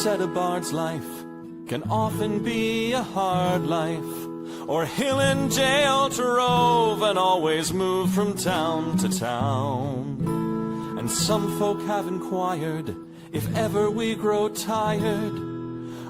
said a bard's life can often be a hard life, or hill in jail to rove and always move from town to town. And some folk have inquired if ever we grow tired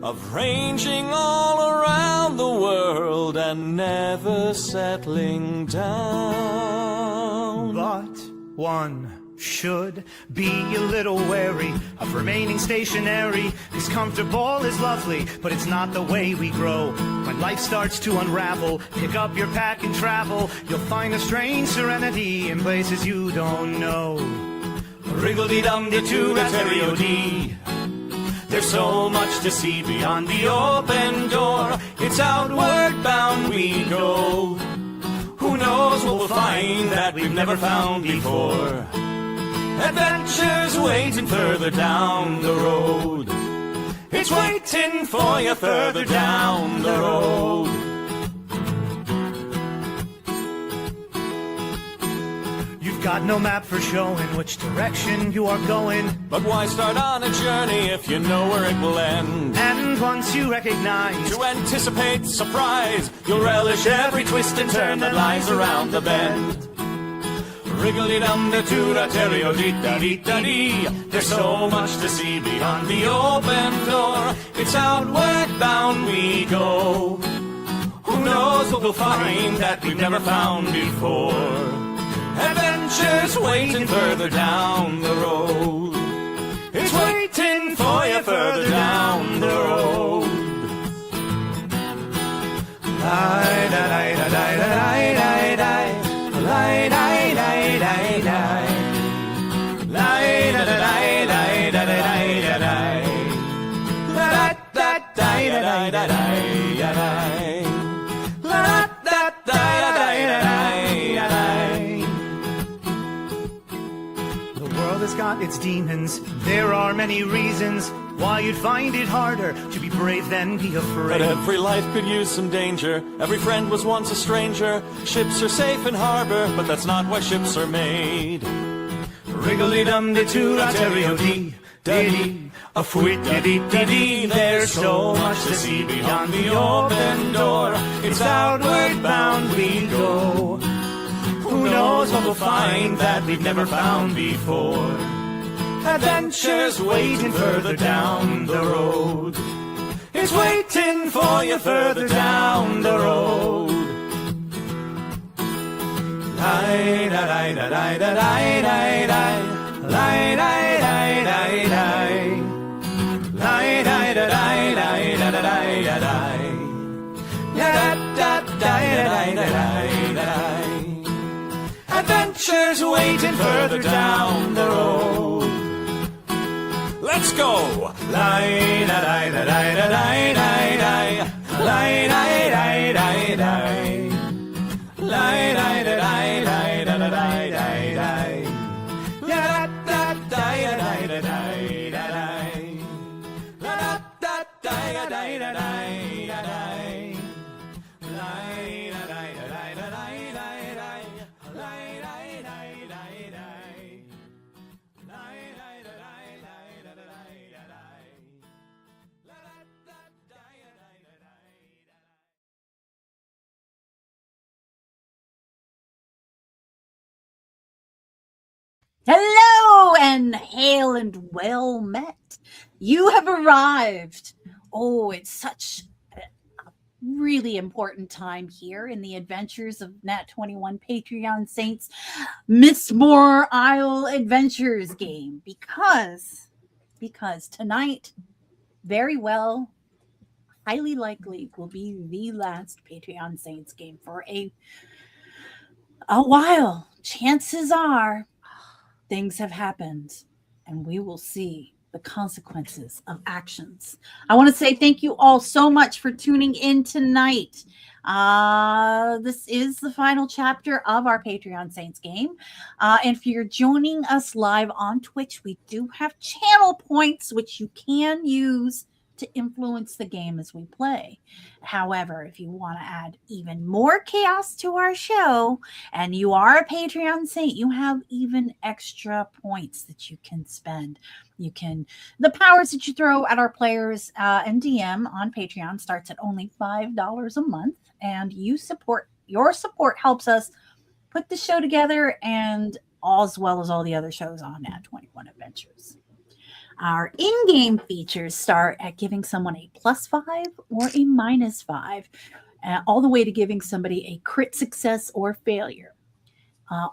of ranging all around the world and never settling down. But one should be a little wary of remaining stationary. Cause comfortable is lovely, but it's not the way we grow. When life starts to unravel, pick up your pack and travel. You'll find a strange serenity in places you don't know. Wriggle-dee-dum-dee-doo-rat-terry-o-dee. There's so much to see beyond the open door. It's outward bound we go. Who knows what we'll find that we've never found before. Adventures waiting further down the road. It's waiting for you further down the road. You've got no map for showing which direction you are going. But why start on a journey if you know where it will end? And once you recognize, to anticipate surprise, you'll relish every twist and turn that lies around the bend. Wriggle-dee-dum-dee-doo-rat-terry-o-dee-da-dee-da-dee. There's so much to see beyond the open door. It's outward bound we go. Who knows what we'll find that we've never found before. Adventures waiting further down the road. It's waiting for you further down the road. The world has got its demons. There are many reasons why you'd find it harder to be brave than be afraid. But every life could use some danger. Every friend was once a stranger. Ships are safe in harbor, but that's not why ships are made. Wriggle-dee-dum-dee-doo-rat-terry-o-dee, da-dee, a fwit-da-dee-da-dee. There's so much to see beyond the open door. It's outward bound we go. Who knows what we'll find that we've never found before. Adventures waiting further down the road. It's waiting for you further down the road. Adventures waiting further down the road. Let's go! Hello and hail and well met. You have arrived. Oh, it's such a really important time here in the adventures of Nat 21 Patreon Saints Mystmore Isle Adventures game because tonight, very well, highly likely will be the last Patreon Saints game for a while. Chances are things have happened and we will see the consequences of actions. I want to say thank you all so much for tuning in tonight. This is the final chapter of our Patreon Saints game. And if you're joining us live on Twitch, we do have channel points, which you can use to influence the game as we play. However, if you want to add even more chaos to our show and you are a Patreon saint, you have even extra points that you can spend. The powers that you throw at our players and DM on Patreon starts at only $5 a month, and your support helps us put the show together, and as well as all the other shows on Nat 21 Adventures. Our in-game features start at giving someone a +5 or a -5, all the way to giving somebody a crit success or failure.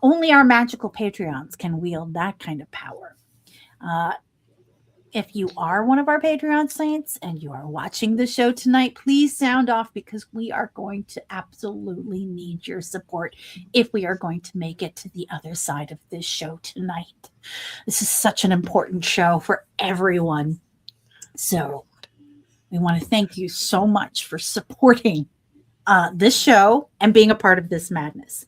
Only our magical Patreons can wield that kind of power. If you are one of our Patreon saints and you are watching the show tonight, please sound off, because we are going to absolutely need your support if we are going to make it to the other side of this show tonight. This is such an important show for everyone. So we want to thank you so much for supporting this show and being a part of this madness.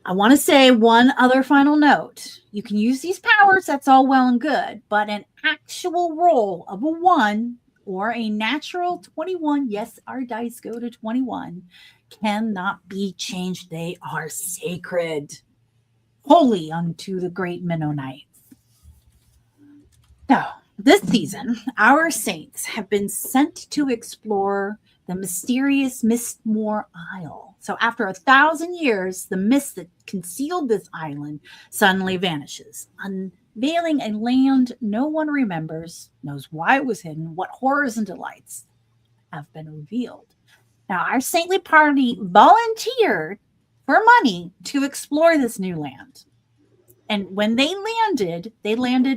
I want to say one other final note. You can use these powers, that's all well and good, but an actual roll of a 1 or a natural 21, yes, our dice go to 21, cannot be changed. They are sacred, holy unto the great Mennonites. Now, this season, our saints have been sent to explore the mysterious Mystmore Isle. So after 1,000 years, the mist that concealed this island suddenly vanishes, unveiling a land no one remembers, knows why it was hidden, what horrors and delights have been revealed. Now, our saintly party volunteered for money to explore this new land. And when they landed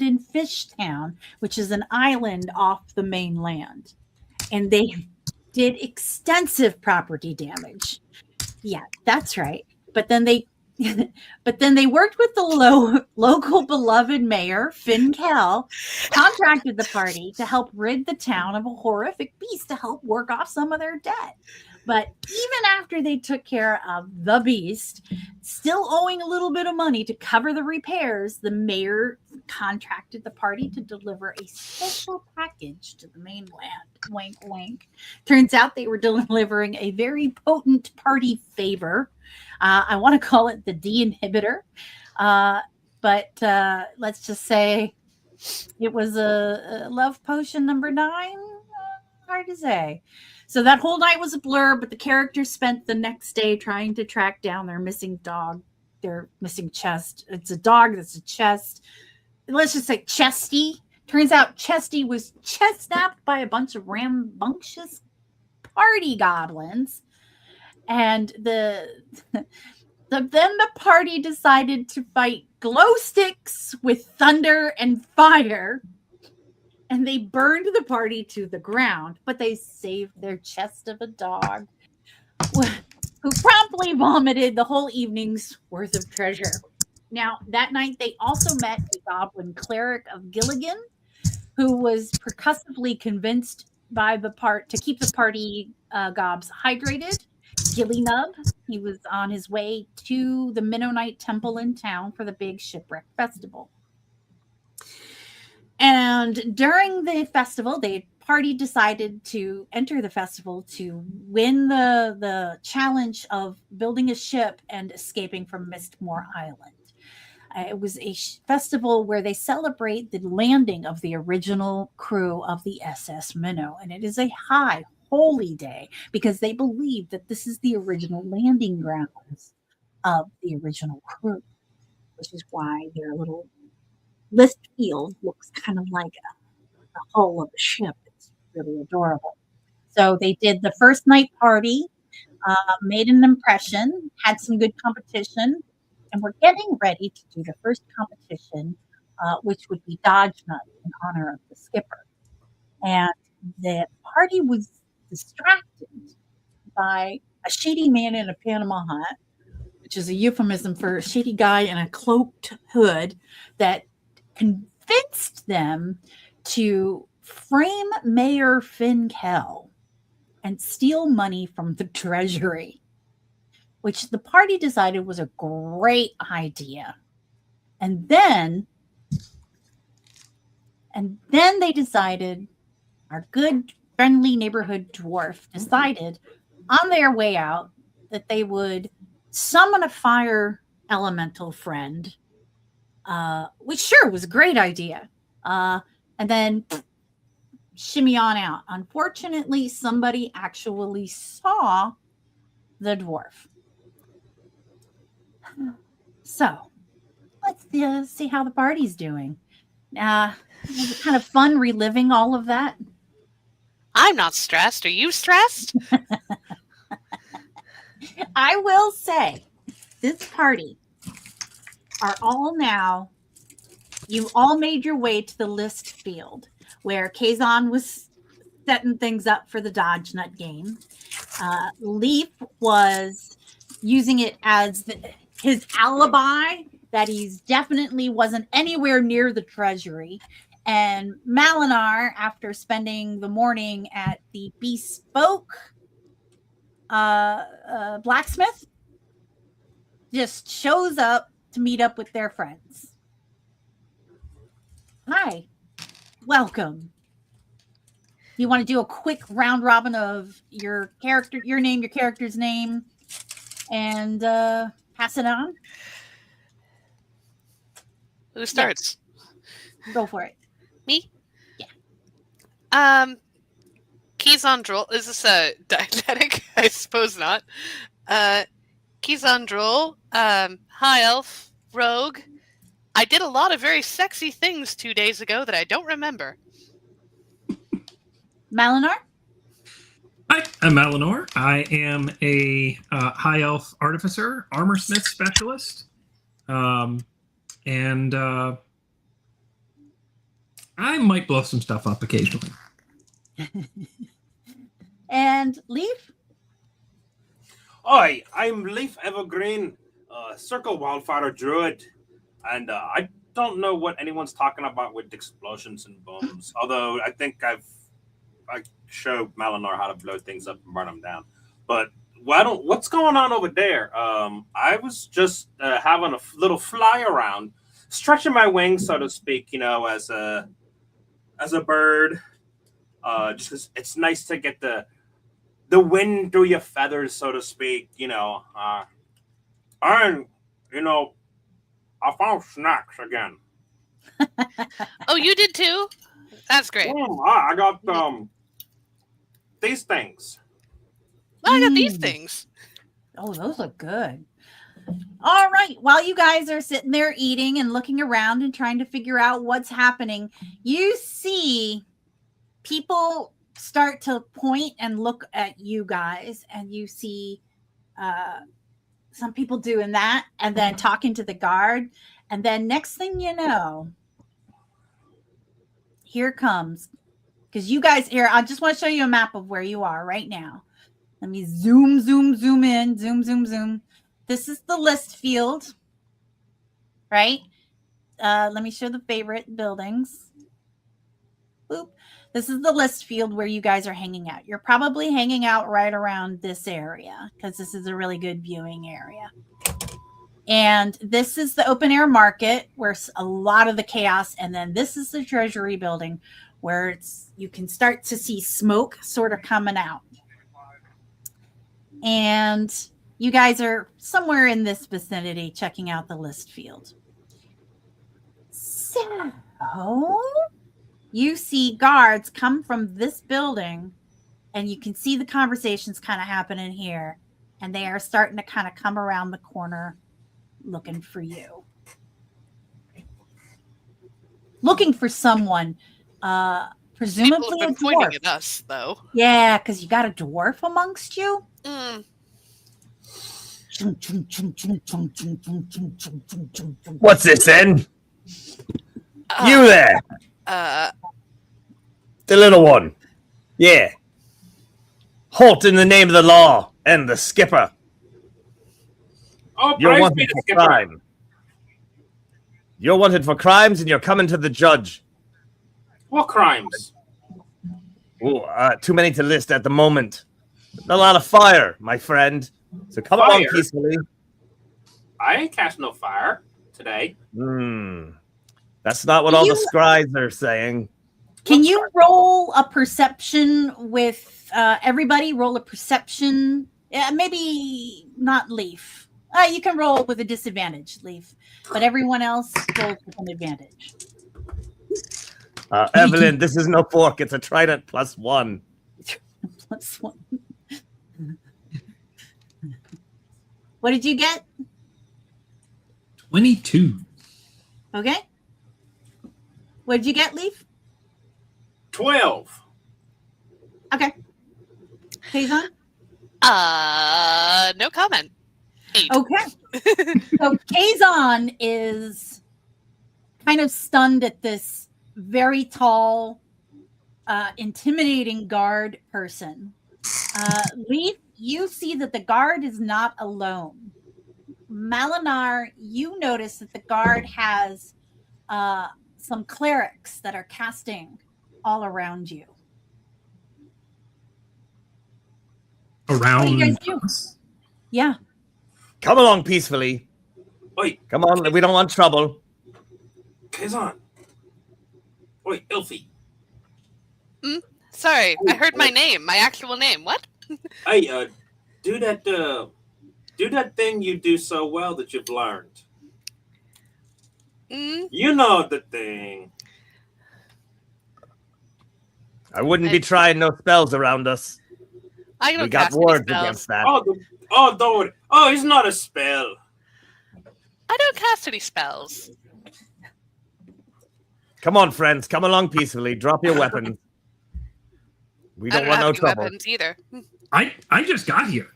in Fishtown, which is an island off the mainland. And they did extensive property damage. Yeah, that's right. But then they worked with the local beloved mayor, Finn Kell, contracted the party to help rid the town of a horrific beast to help work off some of their debt. But even after they took care of the beast, still owing a little bit of money to cover the repairs, the mayor contracted the party to deliver a special package to the mainland. Wink, wink. Turns out they were delivering a very potent party favor. I want to call it the D inhibitor. But let's just say it was a love potion number 9. Hard to say. So that whole night was a blur, but the characters spent the next day trying to track down their missing dog, their missing chest. It's a dog that's a chest. Let's just say Chesty. Turns out Chesty was chest-snapped by a bunch of rambunctious party goblins. And then the party decided to fight glow sticks with thunder and fire. And they burned the party to the ground, but they saved their chest of a dog, who promptly vomited the whole evening's worth of treasure. Now, that night, they also met a goblin cleric of Gilligan, who was percussively convinced by to keep the party gobs hydrated. Gillynub, he was on his way to the Mennonite temple in town for the big shipwreck festival. And during the festival, the party decided to enter the festival to win the challenge of building a ship and escaping from Mystmore Island. It was a festival where they celebrate the landing of the original crew of the SS Minnow. And it is a high, holy day because they believe that this is the original landing grounds of the original crew, which is why their little list field looks kind of like the hull of a ship. It's really adorable. So they did the first night party, made an impression, had some good competition, and we're getting ready to do the first competition, which would be Dodge Nut in honor of the skipper. And the party was distracted by a shady man in a Panama hat, which is a euphemism for a shady guy in a cloaked hood that convinced them to frame Mayor Finn Kell and steal money from the treasury, which the party decided was a great idea. And then they decided, our good, friendly neighborhood dwarf decided on their way out that they would summon a fire elemental friend, which sure was a great idea. And then shimmy on out. Unfortunately, somebody actually saw the dwarf. So let's see how the party's doing. Was it kind of fun reliving all of that? I'm not stressed. Are you stressed? I will say, this party are all now, you all made your way to the list field where Kazan was setting things up for the Dodge Nut game. Leaf was using it as his alibi that he's definitely wasn't anywhere near the treasury. And Malinar, after spending the morning at the bespoke blacksmith, just shows up to meet up with their friends. Hi, welcome. You want to do a quick round robin of your character, your name, your character's name, and pass it on? Who starts? Yeah. Go for it. Me? Yeah. Keys on Droll. Is this a diegetic? I suppose not. Keys on Droll. High Elf. Rogue. I did a lot of very sexy things 2 days ago that I don't remember. Malinar? Hi, I'm Malinor. I am a high elf artificer, armor smith specialist, and I might blow some stuff up occasionally. And Leaf? Hi, I'm Leaf Evergreen, Circle Wildfire Druid, and I don't know what anyone's talking about with explosions and bombs, although I think I showed Malinar how to blow things up and burn them down. But what's going on over there? I was just having a little fly around, stretching my wings, so to speak, as a bird. Just 'cause it's nice to get the wind through your feathers, so to speak, and I found snacks again. Oh, you did too? That's great. I got these things. Well, I got these things. Oh, those look good. All right. While you guys are sitting there eating and looking around and trying to figure out what's happening, you see people start to point and look at you guys, and you see some people doing that and then talking to the guard. And then next thing you know, here comes, because you guys here, I just want to show you a map of where you are right now. Let me zoom in, zoom. This is the list field, right? Let me show the favorite buildings. Boop. This is the list field where you guys are hanging out. You're probably hanging out right around this area because this is a really good viewing area. And this is the open air market where a lot of the chaos, and then this is the treasury building where you can start to see smoke sort of coming out. And you guys are somewhere in this vicinity checking out the list field. So you see guards come from this building, and you can see the conversations kind of happening here, and they are starting to kind of come around the corner looking for you. Looking for someone, presumably People have a been pointing dwarf. at us, though. Yeah, because you got a dwarf amongst you. What's this then? You there, the little one. Yeah. Halt in the name of the law and the skipper. Oh, You're praise be wanted the for skipper. crime. You're wanted for crimes, and you're coming to the judge. What crimes? Ooh, too many to list at the moment. A lot of fire, my friend. So come along Fire? peacefully. I ain't cast no fire today. That's not what all the You- scribes are saying. Can you roll a perception with everybody? Roll a perception. Maybe not Leaf. You can roll with a disadvantage, Leaf. But everyone else rolls with an advantage. Evelyn, this is no fork. It's a trident +1. +1. What did you get? 22. Okay. What did you get, Leaf? 12. Okay. Kazon? No comment. 8. Okay. So Kazon is kind of stunned at this very tall, intimidating guard person. Leaf, you see that the guard is not alone. Malinar, you notice that the guard has some clerics that are casting all around you. Around What do you guys do? us? Yeah. Come along peacefully. Oi, Come on, we don't want trouble. Kazan. Oi, Elfie. Sorry, I heard my name, my actual name. What? Hey, do that thing you do so well that you've learned. You know the thing. I wouldn't be trying no spells around us. I don't We got cast any wards spells. against that. Don't worry. Oh, it's not a spell. I don't cast any spells. Come on, friends. Come along peacefully. Drop your weapons. We I don't don't want have no any trouble. weapons either. I just got here.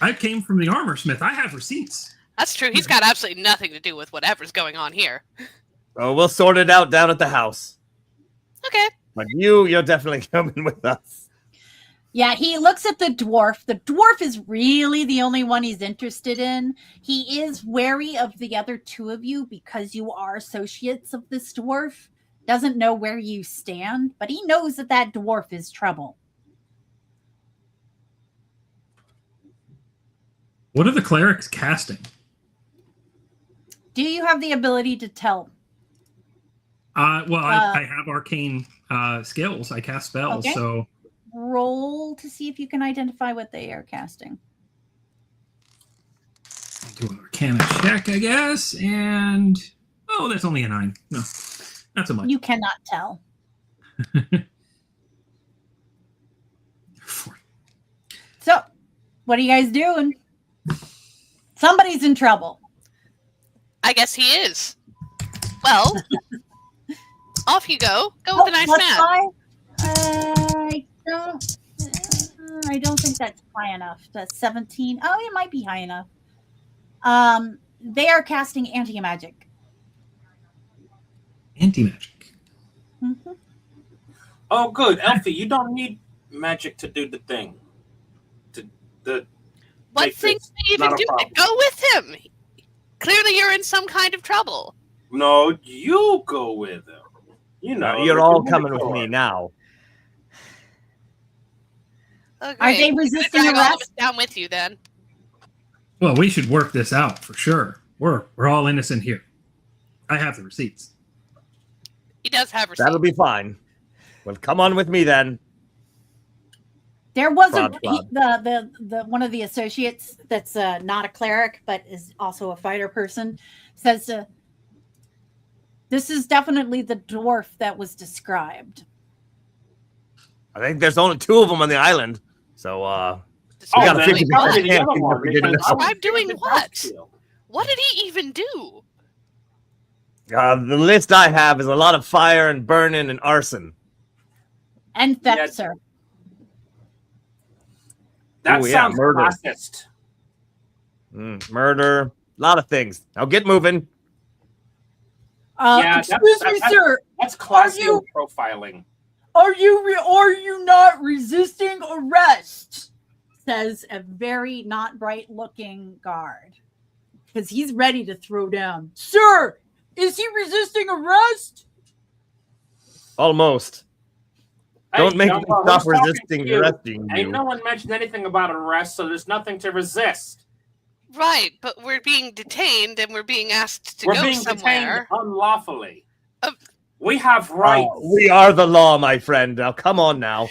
I came from the armor smith. I have receipts. That's true. He's got absolutely nothing to do with whatever's going on here. Oh, we'll sort it out down at the house. Okay. But you're definitely coming with us. Yeah, he looks at the dwarf. The dwarf is really the only one he's interested in. He is wary of the other two of you because you are associates of this dwarf. Doesn't know where you stand, but he knows that that dwarf is trouble. What are the clerics casting? Do you have the ability to tell? I have arcane skills. I cast spells, Okay. so Roll to see if you can identify what they are casting. I'll do an arcana check, I guess. And that's only a 9. No, not so much. You cannot tell. 4. So, what are you guys doing? Somebody's in trouble. I guess he is. Well, off you go. Go with a nice man. I don't think that's high enough. That's 17. Oh, it might be high enough. They are casting anti-magic. Anti-magic. Mm-hmm. Oh, good, Elfie. You don't need magic to do the thing. What make thing this do you even not a do? problem. Go with him. Clearly, you're in some kind of trouble. No, you go with him. You know, You're like all the coming with mentor. me now. Okay. Are they I'm gonna resisting drag all of us arrest? down with you then. Well, we should work this out for sure. We're all innocent here. I have the receipts. He does have receipts. That'll be fine. Well, come on with me then. There was Prod. the one of the associates that's not a cleric but is also a fighter person says this is definitely the dwarf that was described. I think there's only 2 of them on the island. So, Describe we gotta then figure tell this me out. the other Can't one, we didn't because know. I I'm doing was what? thinking What did he even do? The list I have is a lot of fire and burning and arson. And theft, Yeah. sir. That Ooh, yeah, sounds murder. classist. Murder, a lot of things. Now get moving. Yeah, Excuse me, that's- sir. That's classy you- profiling. Are you not resisting arrest? Says a very not bright looking guard. Because he's ready to throw down. Sir, is he resisting arrest? Almost. Don't make young me one, stop who's talking resisting to you? arresting Ain't you. no one mentioned anything about arrest, so there's nothing to resist. Right, but we're being detained and we're being asked to We're go being somewhere. detained unlawfully. We have rights. We are the law, my friend. Now, come on now.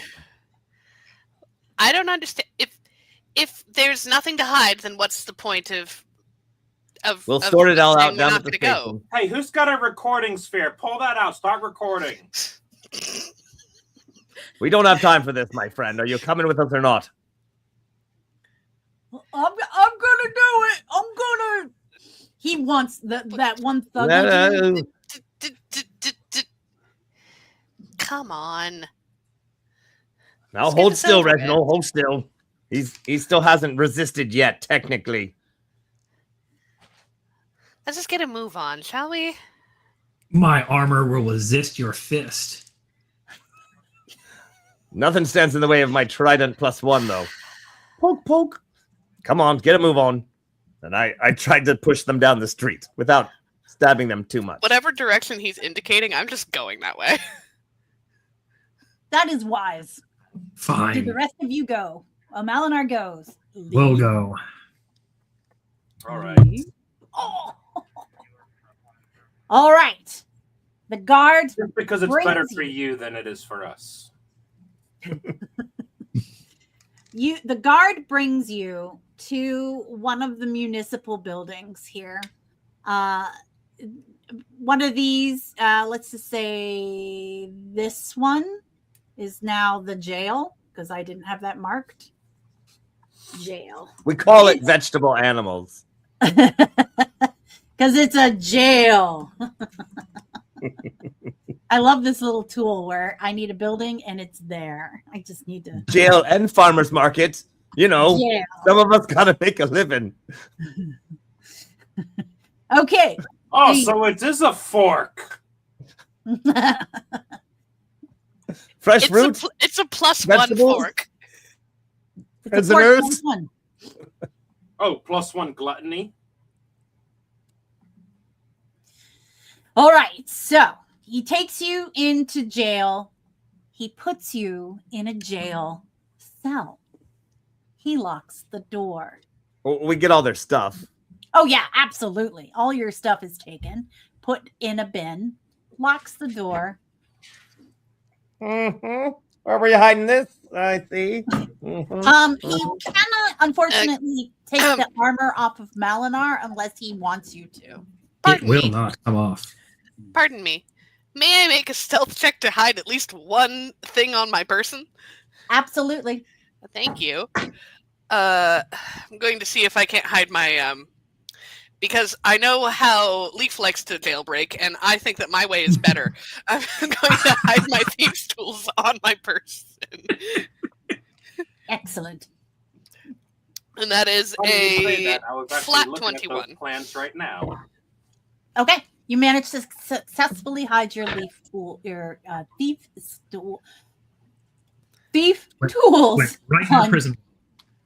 I don't understand. If there's nothing to hide, then what's the point of We'll sort it all saying out we're down not at the gonna station. go? Hey, who's got a recording sphere? Pull that out. Start recording. We don't have time for this, my friend. Are you coming with us or not? I'm gonna do it. I'm gonna. He wants that one thug. No. Come on. Now Let's get hold this still, over with. Reginald. Hold still. He still hasn't resisted yet, technically. Let's just get a move on, shall we? My armor will resist your fist. Nothing stands in the way of my trident +1, though. Poke, poke. Come on, get a move on. And I tried to push them down the street without stabbing them too much. Whatever direction he's indicating, I'm just going that way. That is wise. Do Fine. the rest of you go? Malinar goes. We'll go. All right. Oh. All right. The guard. Just because it's brings better for you than it is for us. The guard brings you to one of the municipal buildings here. One of these, let's just say this one is now the jail, because I didn't have that marked. Jail. We call it vegetable animals. Because it's a jail. I love this little tool where I need a building and it's there. I just need to. Jail and farmer's market. You know, Yeah. some of us gotta make a living. Okay. Oh, so it is a fork. Fresh fruit, It's a +1 Vegetables? fork. It's a fork prisoners. one. Oh, +1 gluttony. All right. So he takes you into jail. He puts you in a jail cell. He locks the door. We get all their stuff. Oh, yeah, absolutely. All your stuff is taken, put in a bin, locks the door. Mm-hmm. Where were you hiding this? I see. Mhm. He cannot, unfortunately, take the armor off of Malinar unless he wants you to. It Pardon will me. not come off. Pardon me. May I make a stealth check to hide at least one thing on my person? Absolutely. Thank you. I'm going to see if I can't hide my because I know how Leaf likes to jailbreak, and I think that my way is better. I'm going to hide my thieves' tools on my person, Excellent. and that is How did you say a that? I was actually flat looking at 21. those plans right now. Okay. You managed to successfully hide your leaf tool, your thief tools Went right in the on prison.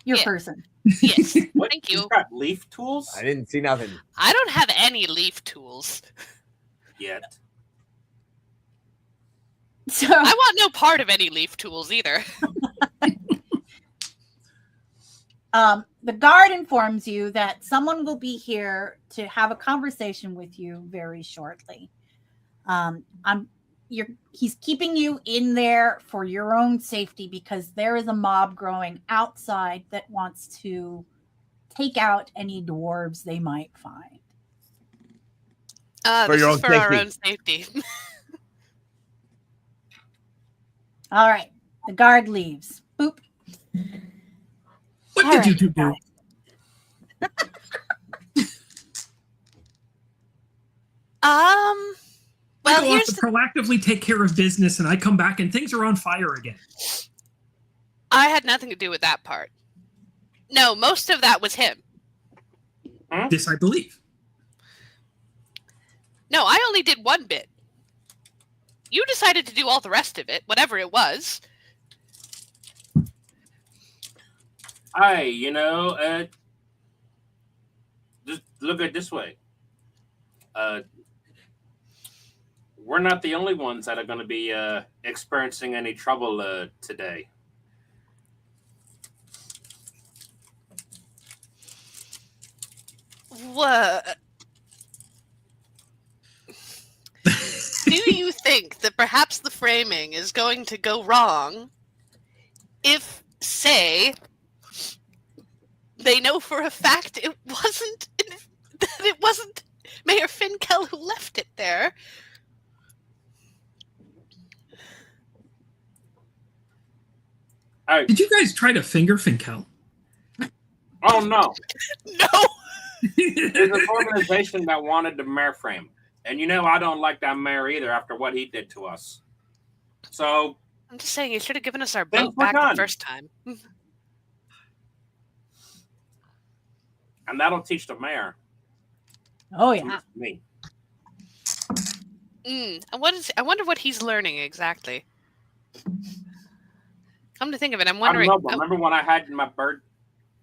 your Yeah. person. Yes, What? thank You've you. got leaf tools? I didn't see nothing. I don't have any leaf tools. Yet. So I want no part of any leaf tools either. the guard informs you that someone will be here to have a conversation with you very shortly. He's keeping you in there for your own safety because there is a mob growing outside that wants to take out any dwarves they might find. For This your is own for our safety. own safety. All right. The guard leaves. Boop. What All did you right, do? Well, I go off to proactively take care of business, and I come back and things are on fire again. I had nothing to do with that part. No, most of that was him. This I believe. No, I only did one bit. You decided to do all the rest of it, whatever it was. Just look at it this way. We're not the only ones that are going to be experiencing any trouble today. What? Do you think perhaps the framing is going to go wrong if, say, they know for a fact it wasn't Mayor Finkel who left it there. Did you guys try to finger Finkel? Oh no! No. There's an organization that wanted the mayor frame, and I don't like that mayor either after what he did to us. So I'm just saying, you should have given us our Things boat were back done. the first time. and that'll teach the mayor. Oh yeah. Me. I wonder what he's learning exactly. Come to think of it, I'm I don't wondering. know, but remember when I had my bird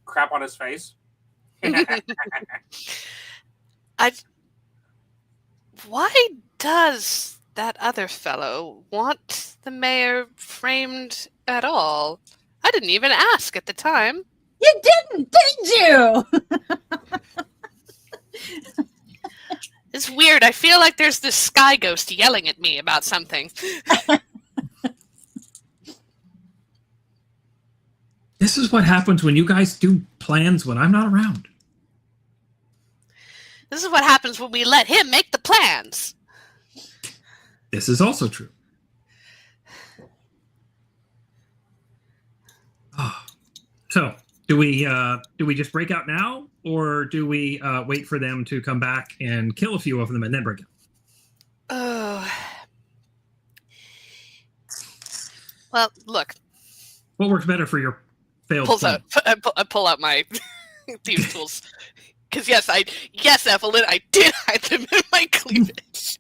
crap on his face? Why does that other fellow want the mayor framed at all? I didn't even ask at the time. You didn't, did you? It's weird. I feel like there's this sky ghost yelling at me about something. This is what happens when you guys do plans when I'm not around. This is what happens when we let him make the plans. This is also true. Oh. So, do we just break out now, or do we wait for them to come back and kill a few of them and then break out? Oh. Well, look. What works better for your failed plan? I pull out my thieves' tools. Because yes, Evelyn, I did hide them in my cleavage.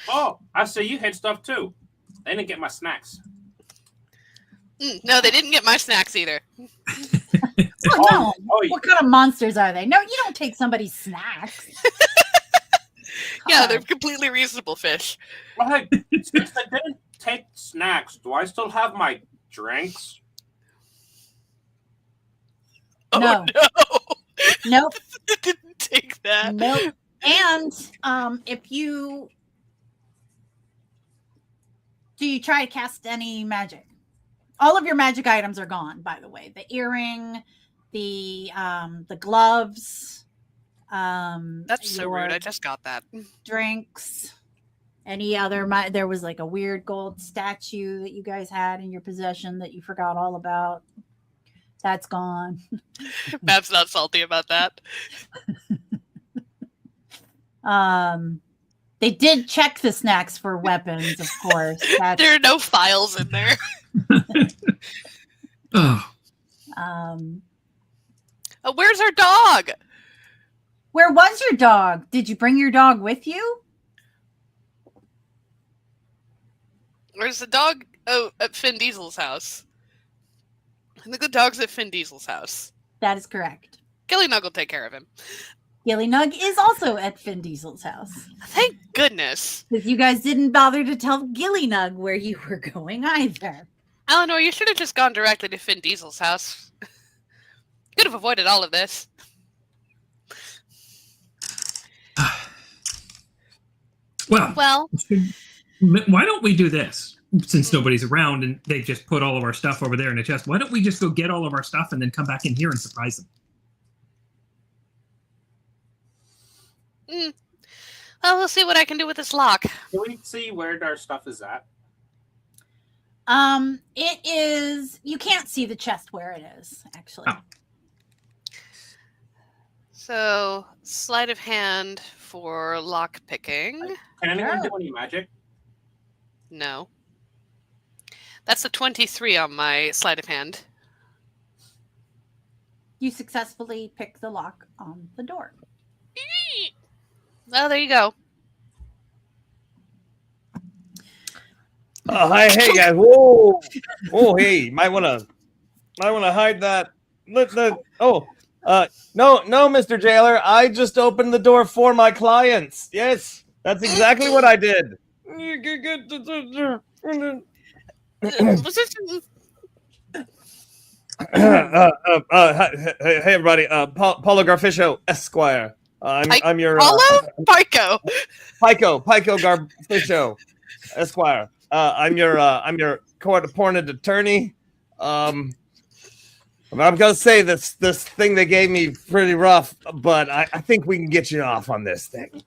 Oh, I see you hid stuff too. They didn't get my snacks. No, they didn't get my snacks either. Oh no! Oh, What kind of monsters are they? No, you don't take somebody's snacks. Yeah, they're completely reasonable fish. Well, hey, since I didn't take snacks, do I still have my drinks? Oh, No. Nope. I didn't take that. Nope. And if you do, you try to cast any magic. All of your magic items are gone, by the way. The earring, the gloves. That's so your rude. I just got that. drinks. Any other? There was like a weird gold statue that you guys had in your possession that you forgot all about. That's gone. Bab's not salty about that. They did check the snacks for weapons, of course. There are no files in there. Oh, Where's our dog? Where was your dog? Did you bring your dog with you? Where's the dog? Oh, at Finn Diesel's house. I think the dog's at Finn Diesel's house. That is correct. Gillynug will take care of him. Gillynug is also at Finn Diesel's house. Thank goodness. Because you guys didn't bother to tell Gillynug where you were going either. Eleanor, you should have just gone directly to Finn Diesel's house. Could have avoided all of this. Well, why don't we do this? Since nobody's around and they just put all of our stuff over there in a chest, why don't we just go get all of our stuff and then come back in here and surprise them? Well, we'll see what I can do with this lock. Can we see where our stuff is at? It is. You can't see the chest where it is, actually. Oh. So, sleight of hand for lock picking. Can anyone do any magic? No. That's a 23 on my sleight of hand. You successfully pick the lock on the door. Oh, there you go. Hey guys! Whoa! Oh, hey! Might wanna hide that. No, Mr. Jailer. I just opened the door for my clients. Yes, that's exactly what I did. Was this... Hey everybody! Paulo Garficio, Esquire. I'm your Paulo? Pico. Pico Garficio. Esquire. I'm your court-appointed attorney. I'm gonna say this thing they gave me pretty rough, but I think we can get you off on this thing.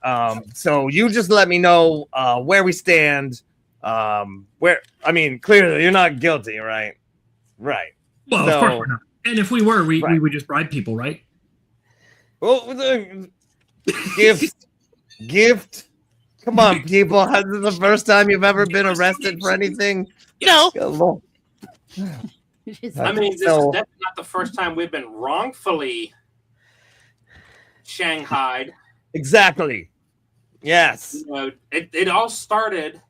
So you just let me know where we stand. Clearly you're not guilty, right? Right. Well, of course we're not. And if we were, we would just bribe people, right? Well, gift. Come on, people. This is the first time you've ever been arrested for anything? No. This is definitely not the first time we've been wrongfully shanghaied. Exactly. Yes. It all started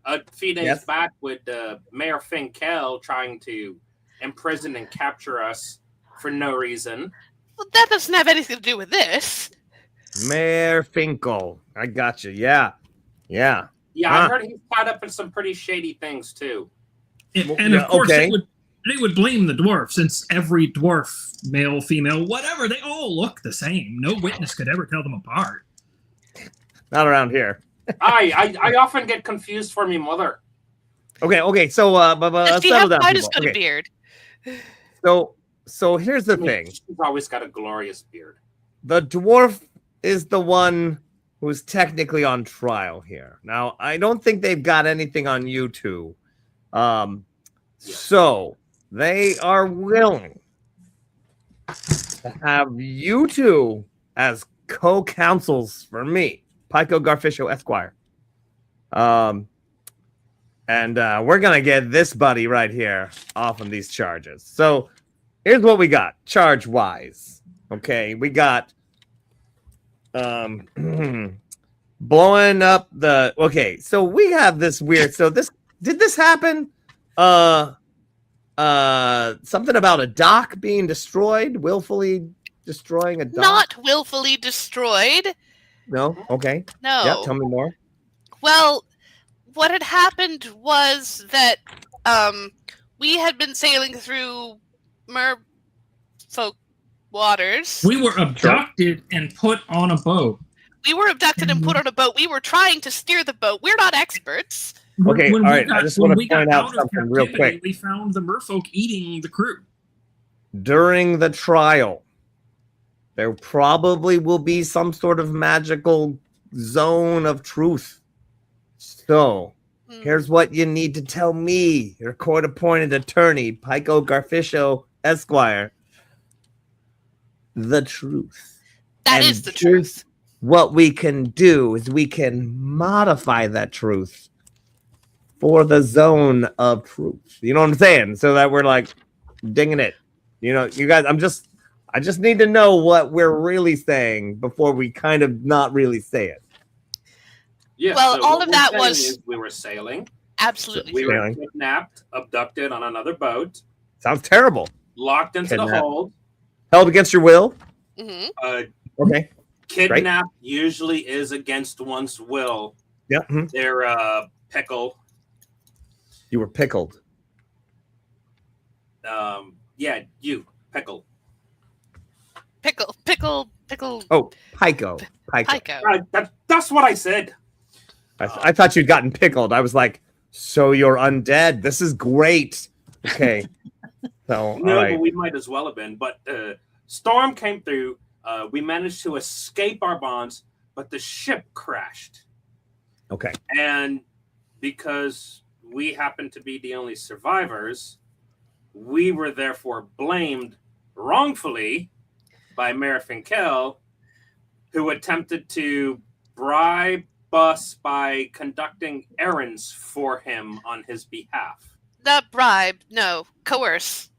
a few days back with Mayor Finkel trying to imprison and capture us for no reason. Well, that doesn't have anything to do with this. Mayor Finkel. I got you. Yeah. Yeah, I heard he's tied up in some pretty shady things, too. And of course, they would blame the dwarf, since every dwarf, male, female, whatever, they all look the same. No witness could ever tell them apart. Not around here. I often get confused for me mother. Okay. So, does she have quite as good a beard? So here's the thing. She's always got a glorious beard. The dwarf is the one who's technically on trial here. Now, I don't think they've got anything on you two. So they are willing to have you two as co-counsels for me, Pico Garficio Esquire. And we're gonna get this buddy right here off of these charges. So here's what we got charge-wise. Okay, we got blowing up the so we have this weird did this happen something about a dock being destroyed, willfully destroying a dock? Not willfully destroyed. No. Okay. No. Yeah, tell me more. Well, what had happened was that we had been sailing through merfolk waters. We were abducted and put on a boat. We were abducted and put on a boat. We were trying to steer the boat. We're not experts. Okay, all right. I just want to point out something real quick. We found the merfolk eating the crew. During the trial, there probably will be some sort of magical zone of truth. So, here's what you need to tell me, your court-appointed attorney, Pico Garficio Esquire. The truth. That is the truth. What we can do is we can modify that truth for the zone of truth. You know what I'm saying? So that we're like dinging it. You know, you guys, I just need to know what we're really saying before we kind of not really say it. Yeah. Well, so all of that was we were sailing. Absolutely. We were kidnapped, abducted on another boat. Sounds terrible. Locked into the hold. Held against your will. Mm-hmm. Okay. Kidnap usually is against one's will. Yeah. Mm-hmm. They're pickle. You were pickled. Yeah, you pickle. Pickle. Oh, Pico. That's what I said. I thought you'd gotten pickled. I was like, so you're undead. This is great. Okay. So no, all right. but we might as well have been. But storm came through. We managed to escape our bonds, but the ship crashed. Okay. And because we happened to be the only survivors, we were therefore blamed wrongfully by Mayor Finkel, who attempted to bribe us by conducting errands for him on his behalf. Not bribe, no, coerce.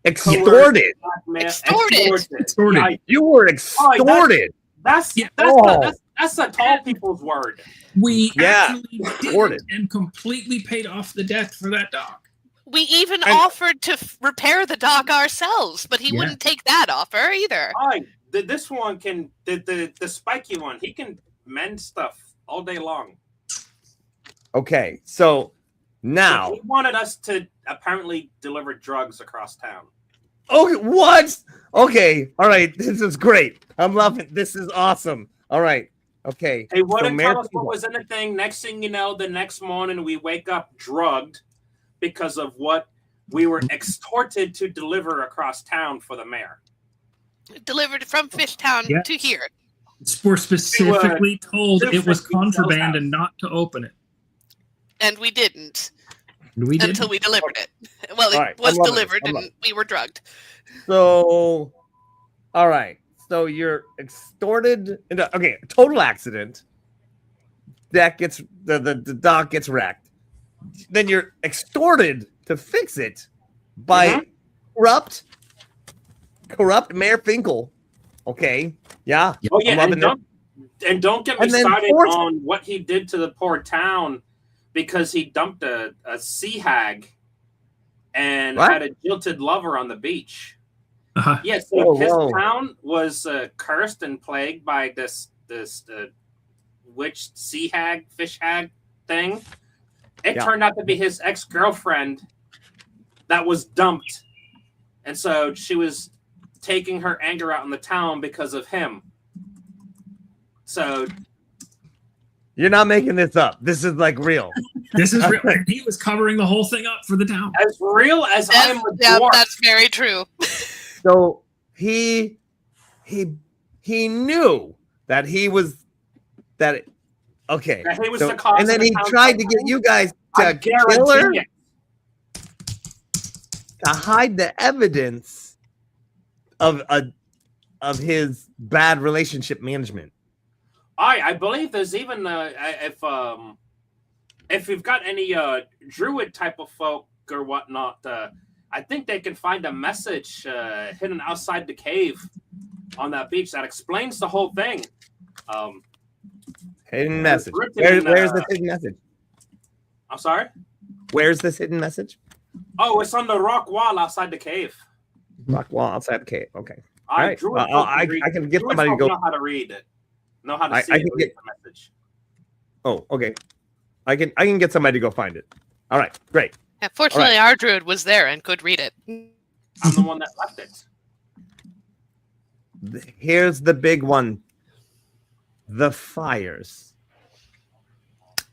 Extorted. Extorted. Yeah, you were extorted. That's a tall people's word. We actually did it and completely paid off the debt for that dock. We even offered to repair the dock ourselves, but he wouldn't take that offer either. This one can, the spiky one, he can mend stuff all day long. Okay, so now he wanted us to apparently deliver drugs across town. Okay, what? Okay, all right, this is great. I'm loving it. This is awesome. All right, Okay. They wouldn't Mayor tell us what Finkel. was in the thing. Next thing you know, the next morning we wake up drugged because of what we were extorted to deliver across town for the mayor. Delivered from Fishtown Yes. to here. We're specifically told to it was 50 Cell's contraband house. and not to open it. And we didn't We did. until we delivered it. Well, it All right, was I'm loving delivered it. I'm and we were drugged. So, all right. So you're extorted. Okay, total accident. That gets the dock gets wrecked. Then you're extorted to fix it by corrupt Mayor Finkel. Okay, yeah. Oh yeah, I'm and loving don't get me And then started force- on what he did to the poor town because he dumped a sea hag and What? had a jilted lover on the beach. Uh-huh. Yeah, so Whoa, his whoa. town was cursed and plagued by this witch sea hag, fish hag thing. It Yeah. turned out to be his ex-girlfriend that was dumped. And so she was taking her anger out on the town because of him. So You're not making this up. This is like real. This is real. And he was covering the whole thing up for the town. as real as I'm a dwarf, That's very true. So he knew that he was that. Okay. that he was So, the cause and then of the he town's tried to get suffering. you guys I to kill her guarantee it. to hide the evidence of his bad relationship management. I believe there's even if you've got any druid type of folk or whatnot, I think they can find a message hidden outside the cave on that beach that explains the whole thing. Hidden message. written in, Where's this hidden message? I'm sorry. Where's this hidden message? Oh, it's on the rock wall outside the cave. Rock wall outside the cave. Okay. All right. Druid Well, folk I read- can get druid somebody to folk go. know how to read it. Know how to I see can and read get- the message. Oh, okay. I can get somebody to go find it. All right. Great. Yeah, fortunately, our druid was there and could read it. I'm the one that left it. Here's the big one. The fires.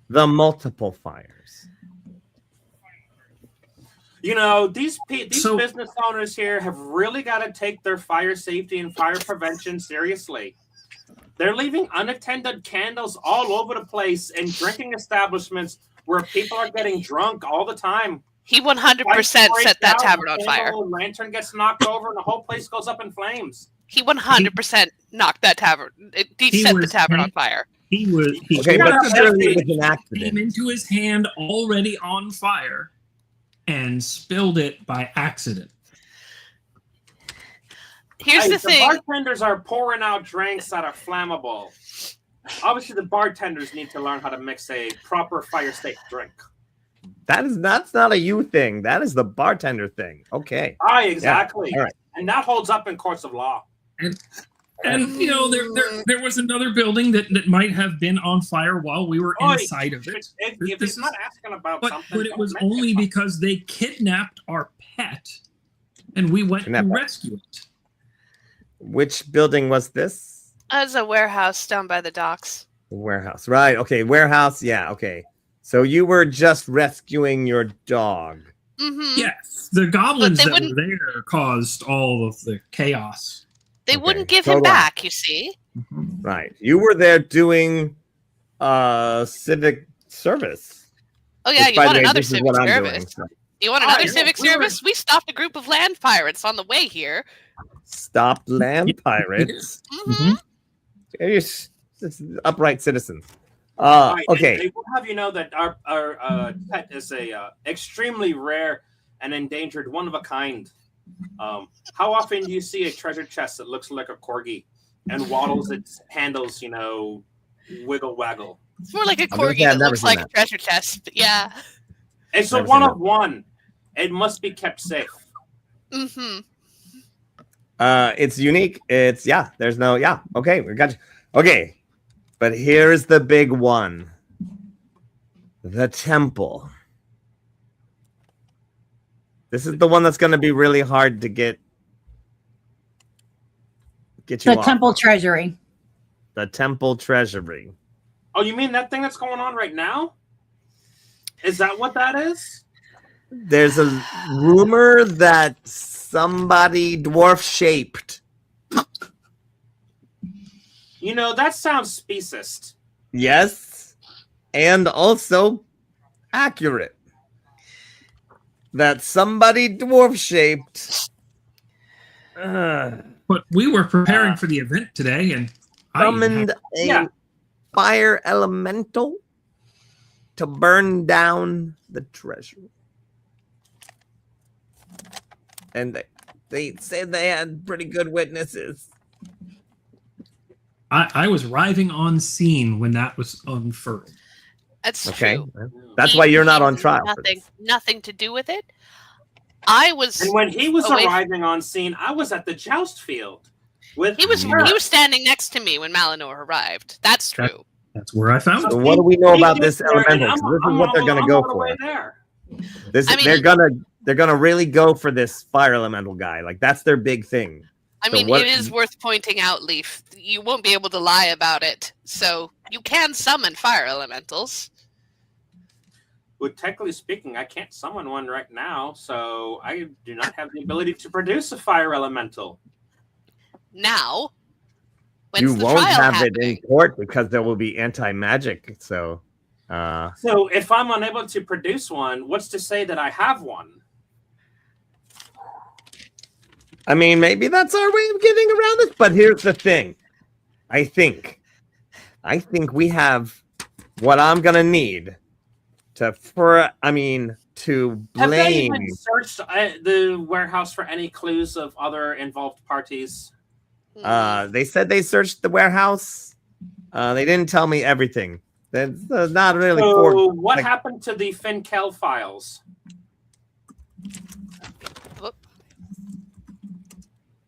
The multiple fires. You know, these So- business owners here have really got to take their fire safety and fire prevention seriously. They're leaving unattended candles all over the place in drinking establishments where people are getting drunk all the time. He 100% Lights set that break tavern down, on fire. candle, lantern gets knocked over, and the whole place goes up in flames. He 100% knocked that tavern. He He set the was tavern on dead. fire. He was Okay, Yeah, but that's surely it it. was an came accident. into his hand already on fire and spilled it by accident. Here's Hey, the thing. bartenders are pouring out drinks that are flammable. Obviously, the bartenders need to learn how to mix a proper fire safe drink. That's not a you thing. That is the bartender thing. Okay. Exactly. all right. And that holds up in courts of law. And you know, there was another building that might have been on fire while we were Oh, inside of it. If This he's is- not asking about But something, it don't was mention only it. because they kidnapped our pet and we went to Kidnapped it. rescue it. Which building was this? As a warehouse down by the docks. Warehouse. Right. Okay. Warehouse. Yeah. Okay. So you were just rescuing your dog. Mm-hmm. Yes, the goblins they that wouldn't- were there caused all of the chaos. They Okay, wouldn't give so him do I. back, you see. Right. You were there doing civic service. Oh, yeah, Which, you by the want way, another this is civic what I'm service. doing, so You want another yeah, civic we were- service? We stopped a group of land pirates on the way here. Stop land pirates. Mhm. You're just upright citizens. Right, and Okay. they will have you know that our pet is a extremely rare and endangered, one of a kind. How often do you see a treasure chest that looks like a corgi and waddles its handles, wiggle waggle? It's more like a I'm gonna corgi say I've that never looks seen like that. a treasure chest. But yeah. It's a Never seen one that. of one. It must be kept safe. Mm-hmm. It's unique. It's there's no okay, we got you. Okay. But here's the big one. The temple. This is the one that's going to be really hard to get you The off. temple treasury. the temple treasury. Oh, you mean that thing that's going on right now? Is that what that is? There's a rumor that somebody dwarf-shaped. You know, that sounds speciest. Yes, and also accurate. That somebody dwarf-shaped. But we were preparing for the event today, and Summoned a fire elemental to burn down the treasure. And they said they had pretty good witnesses. I was arriving on scene when that was unfurled. That's Okay. true. That's why you're not on trial. Nothing to do with it. I was. And when he was away- arriving on scene, I was at the joust field with He was her. he was standing next to me when Malinor arrived. That's true. That's where I found So it. what do we know about He this was there, and elemental? 'Cause I'm- This is I'm what they're all- going to I'm go all the for. way there. I mean- They're gonna really go for this fire elemental guy. Like that's their big thing. I So mean, what- it is worth pointing out, Leaf. You won't be able to lie about it. So you can summon fire elementals. Well, technically speaking, I can't summon one right now, so I do not have the ability to produce a fire elemental. Now, when's You the won't trial have happening? it in court because there will be anti-magic. So, So if I'm unable to produce one, what's to say that I have one? I mean, maybe that's our way of getting around this. But here's the thing. I think we have what I'm gonna need to Have they blame. even searched the warehouse for any clues of other involved parties? They said they searched the warehouse. They didn't tell me everything. That's not really. So what like- happened to the Finkel files?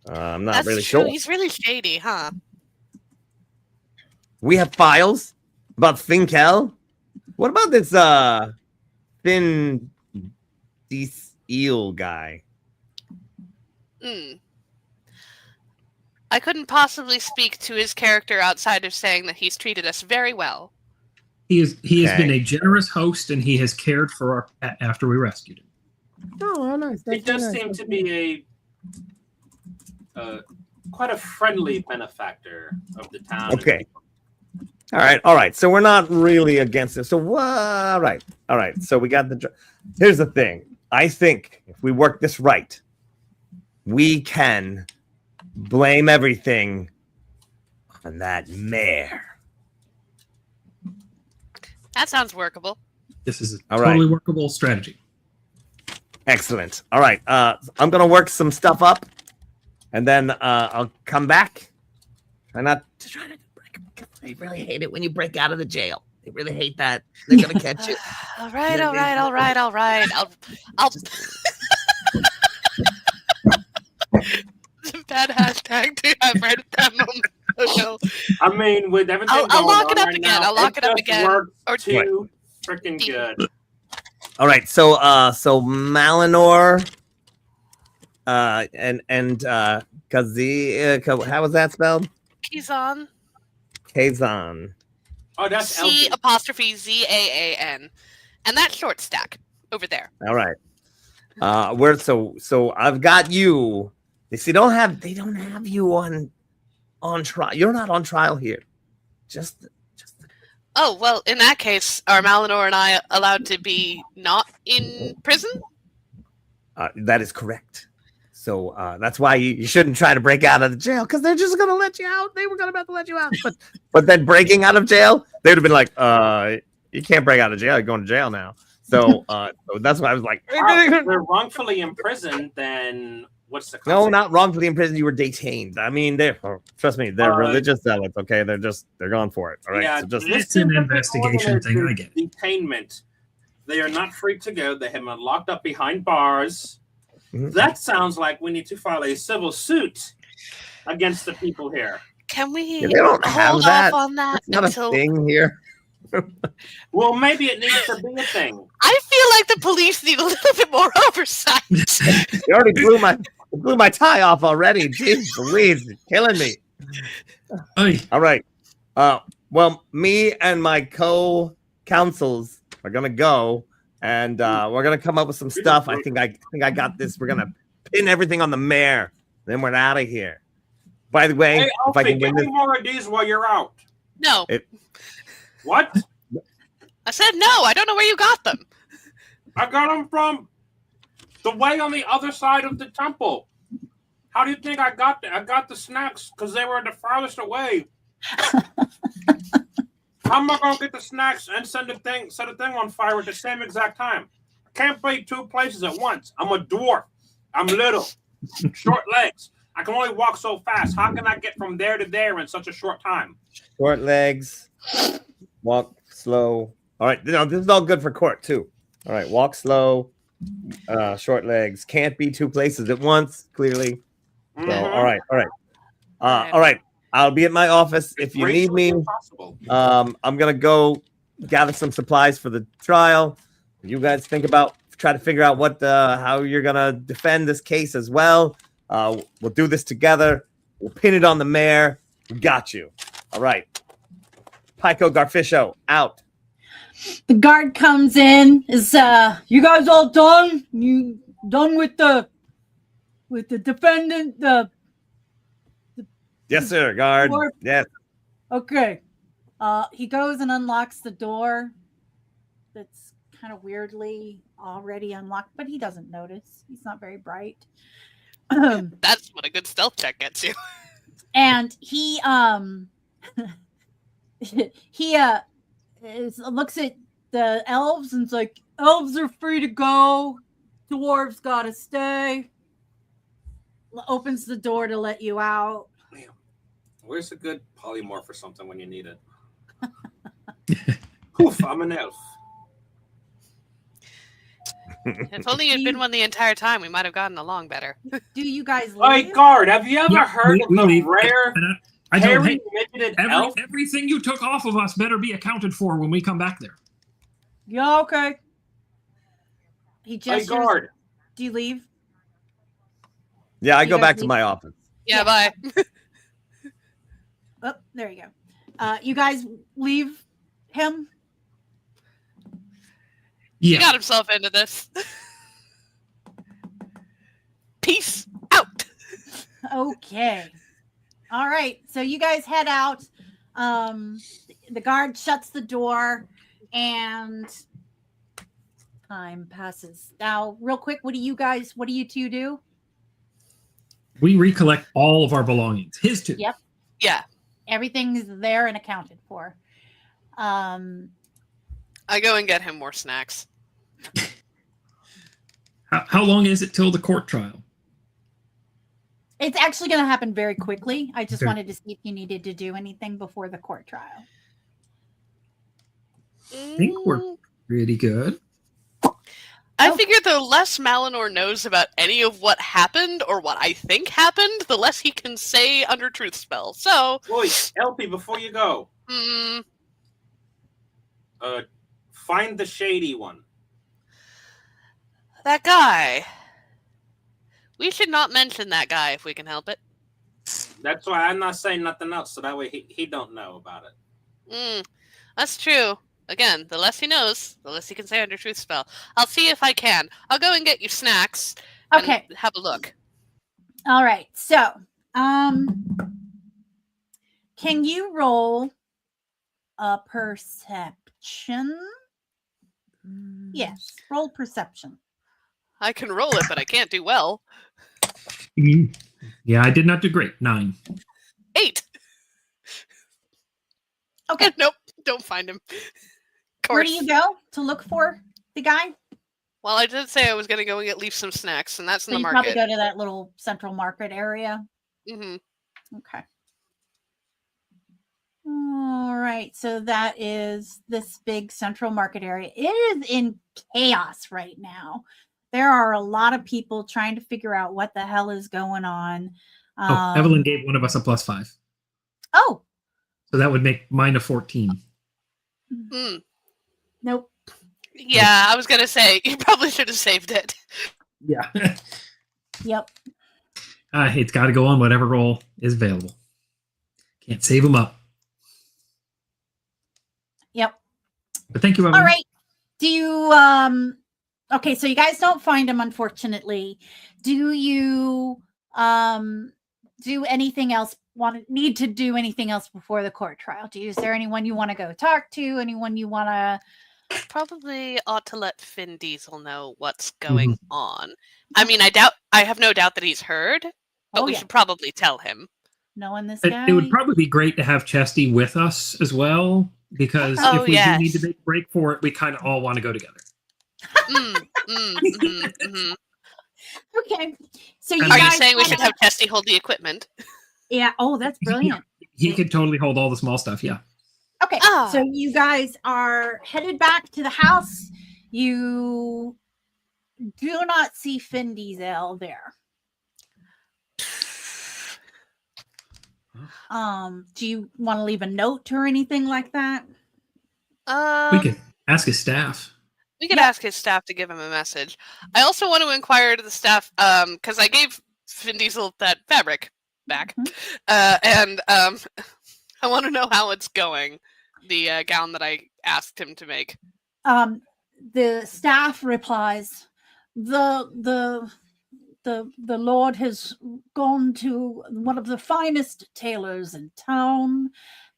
I'm not That's really true. sure. He's really shady, huh? We have files about Finkel. What about this Fin eel guy? Hmm. I couldn't possibly speak to his character outside of saying that he's treated us very well. He has Okay. been a generous host, and he has cared for our pet after we rescued him. Oh, nice. It does seem to be quite a friendly benefactor of the town. Okay. All right. So we're not really against it. So all right. So we got the. Here's the thing. I think if we work this right, we can blame everything on that mayor. That sounds workable. This is a All right. totally workable strategy. Excellent. All right. I'm gonna work some stuff up, and then I'll come back. Try not to break. They really hate it when you break out of the jail. They really hate that. They're gonna catch you. All right. I'll bad hashtag to have right at that moment. Oh no. I mean, with everything I'll going lock on it up right again. now, I'll lock it up just again. works Or too freaking good. All right. So Malinor, and Kazi, how was that spelled? Kizan. Kazan. Oh, that's C LP. apostrophe ZAAN. And that short stack over there. All right. Where so I've got you. They don't have you on trial. You're not on trial here. Just Oh, well, in that case, are Malinor and I allowed to be not in prison? that is correct. So that's why you shouldn't try to break out of the jail because they're just gonna let you out. They were gonna about to let you out, but then breaking out of jail, they would have been like, you can't break out of jail. You're going to jail now. So so that's why I was like, If they're wrongfully imprisoned, then what's the no, consequence? not wrongfully imprisoned. You were detained. I mean, trust me, they're religious zealots. Okay, they're going for it. All right. Yeah, So just this It's an seems to be investigation ordered thing, I get it. Detainment. They are not free to go. They have been locked up behind bars. Mhm. That sounds like we need to file a civil suit against the people here. Can we Yeah, they don't have hold that. off on that It's not until... a thing here. Well, maybe it needs to be a thing. I feel like the police need a little bit more oversight. You already blew my tie off already. Jeez Louise, you're killing me. Oy. All right. Well, me and my co-counsels are gonna go, and we're gonna come up with some stuff. I think I got this. We're gonna pin everything on the mayor. Then we're out of here. By the way, Hey, if I Alfie, can give win me this, more of these while you're out. No. What? I said no. I don't know where you got them. I got them from the way on the other side of the temple. How do you think I got them? I got the snacks because they were the farthest away. How am I gonna get the snacks and set the thing on fire at the same exact time? I can't be two places at once. I'm a dwarf. I'm little, short legs. I can only walk so fast. How can I get from there to there in such a short time? short legs, walk slow. All right, no, this is all good for court too. All right, walk slow, short legs. Can't be two places at once. Clearly. So, all right. All right. I'll be at my office if you need me. I'm gonna go gather some supplies for the trial. You guys try to figure out how you're gonna defend this case as well. We'll do this together. We'll pin it on the mayor. We got you. All right. Pico Garfisho out. The guard comes in. Is you guys all done? You done with the defendant? Yes, sir, guard. Yes. Okay. He goes and unlocks the door. That's kind of weirdly already unlocked, but he doesn't notice. He's not very bright. That's what a good stealth check gets you. And he looks at the elves and's like, elves are free to go, dwarves gotta stay. Opens the door to let you out. Damn. Where's a good polymorph or something when you need it? Oof, I'm an elf. If only you'd been one the entire time, we might have gotten along better. Do you guys Hey, leave? guard, have you ever heard of the leave. rare I told hairy hey, midgeted elf? everything you took off of us better be accounted for when we come back there. Yeah, okay. He Hey, gestures. guard. Do you leave? Yeah, I You go guys back to leave? my office. Yeah, bye. Oh, there you go. You guys leave him? He Yeah. got himself into this. Peace out. Okay. All right. So you guys head out. The guard shuts the door and time passes. Now, real quick, what do you two do? We recollect all of our belongings. His too. Yep. Yeah. Everything's there and accounted for. I go and get him more snacks. How long is it till the court trial? It's actually going to happen very quickly. I just Okay. wanted to see if you needed to do anything before the court trial. I think we're pretty good. I figure the less Malinor knows about any of what happened or what I think happened, the less he can say under truth spell. So, Oi, Elfie, before you go, find the shady one. that guy. We should not mention that guy if we can help it. That's why I'm not saying nothing else, so that way he don't know about it. That's true. Again, the less he knows, the less he can say under truth spell. I'll see if I can. I'll go and get you snacks. Okay. And have a look. All right. So, can you roll a perception? Yes, roll perception. I can roll it, but I can't do well. Yeah, I did not do great. 9. 8. Okay. Nope. Don't find him. Where do you go to look for the guy? Well, I did say I was going to go and get Leaf some snacks, and that's in So the you market. probably go to that little central market area. Mm-hmm. Okay. All right. So that is this big central market area. It is in chaos right now. There are a lot of people trying to figure out what the hell is going on. Evelyn gave one of us a +5. Oh. So that would make mine a 14. Nope. Yeah, I was going to say, you probably should have saved it. Yeah. Yep. It's got to go on whatever roll is available. Can't save them up. Yep. But thank you, All Evelyn. right. Do you okay, so you guys don't find him, unfortunately. Do you do anything else? Need to do anything else before the court trial? Is there anyone you want to go talk to? Anyone you want to? Probably ought to let Vin Diesel know what's going on. I mean, I have no doubt that he's heard, but we should probably tell him. Knowing this guy, It would probably be great to have Chesty with us as well, because if we do need to make a break for it, we kind of all want to go together. Okay. So are you saying we should have Chesty hold the equipment? Yeah. Oh, that's brilliant. He could totally hold all the small stuff. Yeah. Okay. So you guys are headed back to the house. You do not see Vin Diesel there. Do you want to leave a note or anything like that? We could ask his staff. We could ask his staff to give him a message. I also want to inquire to the staff, because I gave Vin Diesel that fabric back, and I want to know how it's going. The gown that I asked him to make. The staff replies, the Lord has gone to one of the finest tailors in town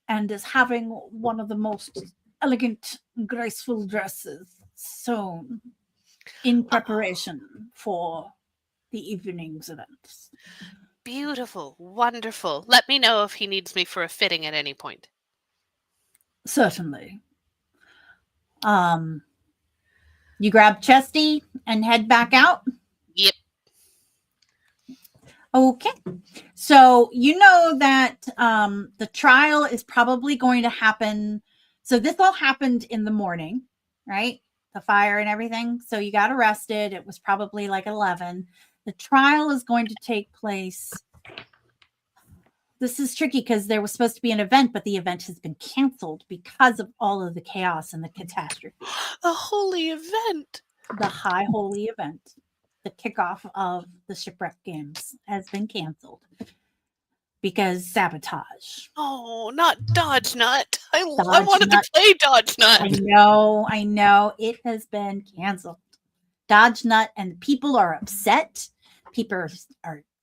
and is having one of the most elegant, graceful dresses sewn in preparation for the evening's events. Beautiful, wonderful. Let me know if he needs me for a fitting at any point. Certainly. You grab Chesty and head back out? Yep. Okay. So you know that the trial is probably going to happen. So this all happened in the morning, right? The fire and everything. So you got arrested. It was probably like 11. The trial is going to take place. This is tricky because there was supposed to be an event, but the event has been canceled because of all of the chaos and the catastrophe. A holy event. The high holy event, the kickoff of the Shipwreck Games, has been canceled because sabotage. Oh, not Dodge Nut. I wanted to play Dodge Nut. I know. It has been canceled. Dodge Nut, and people are upset. People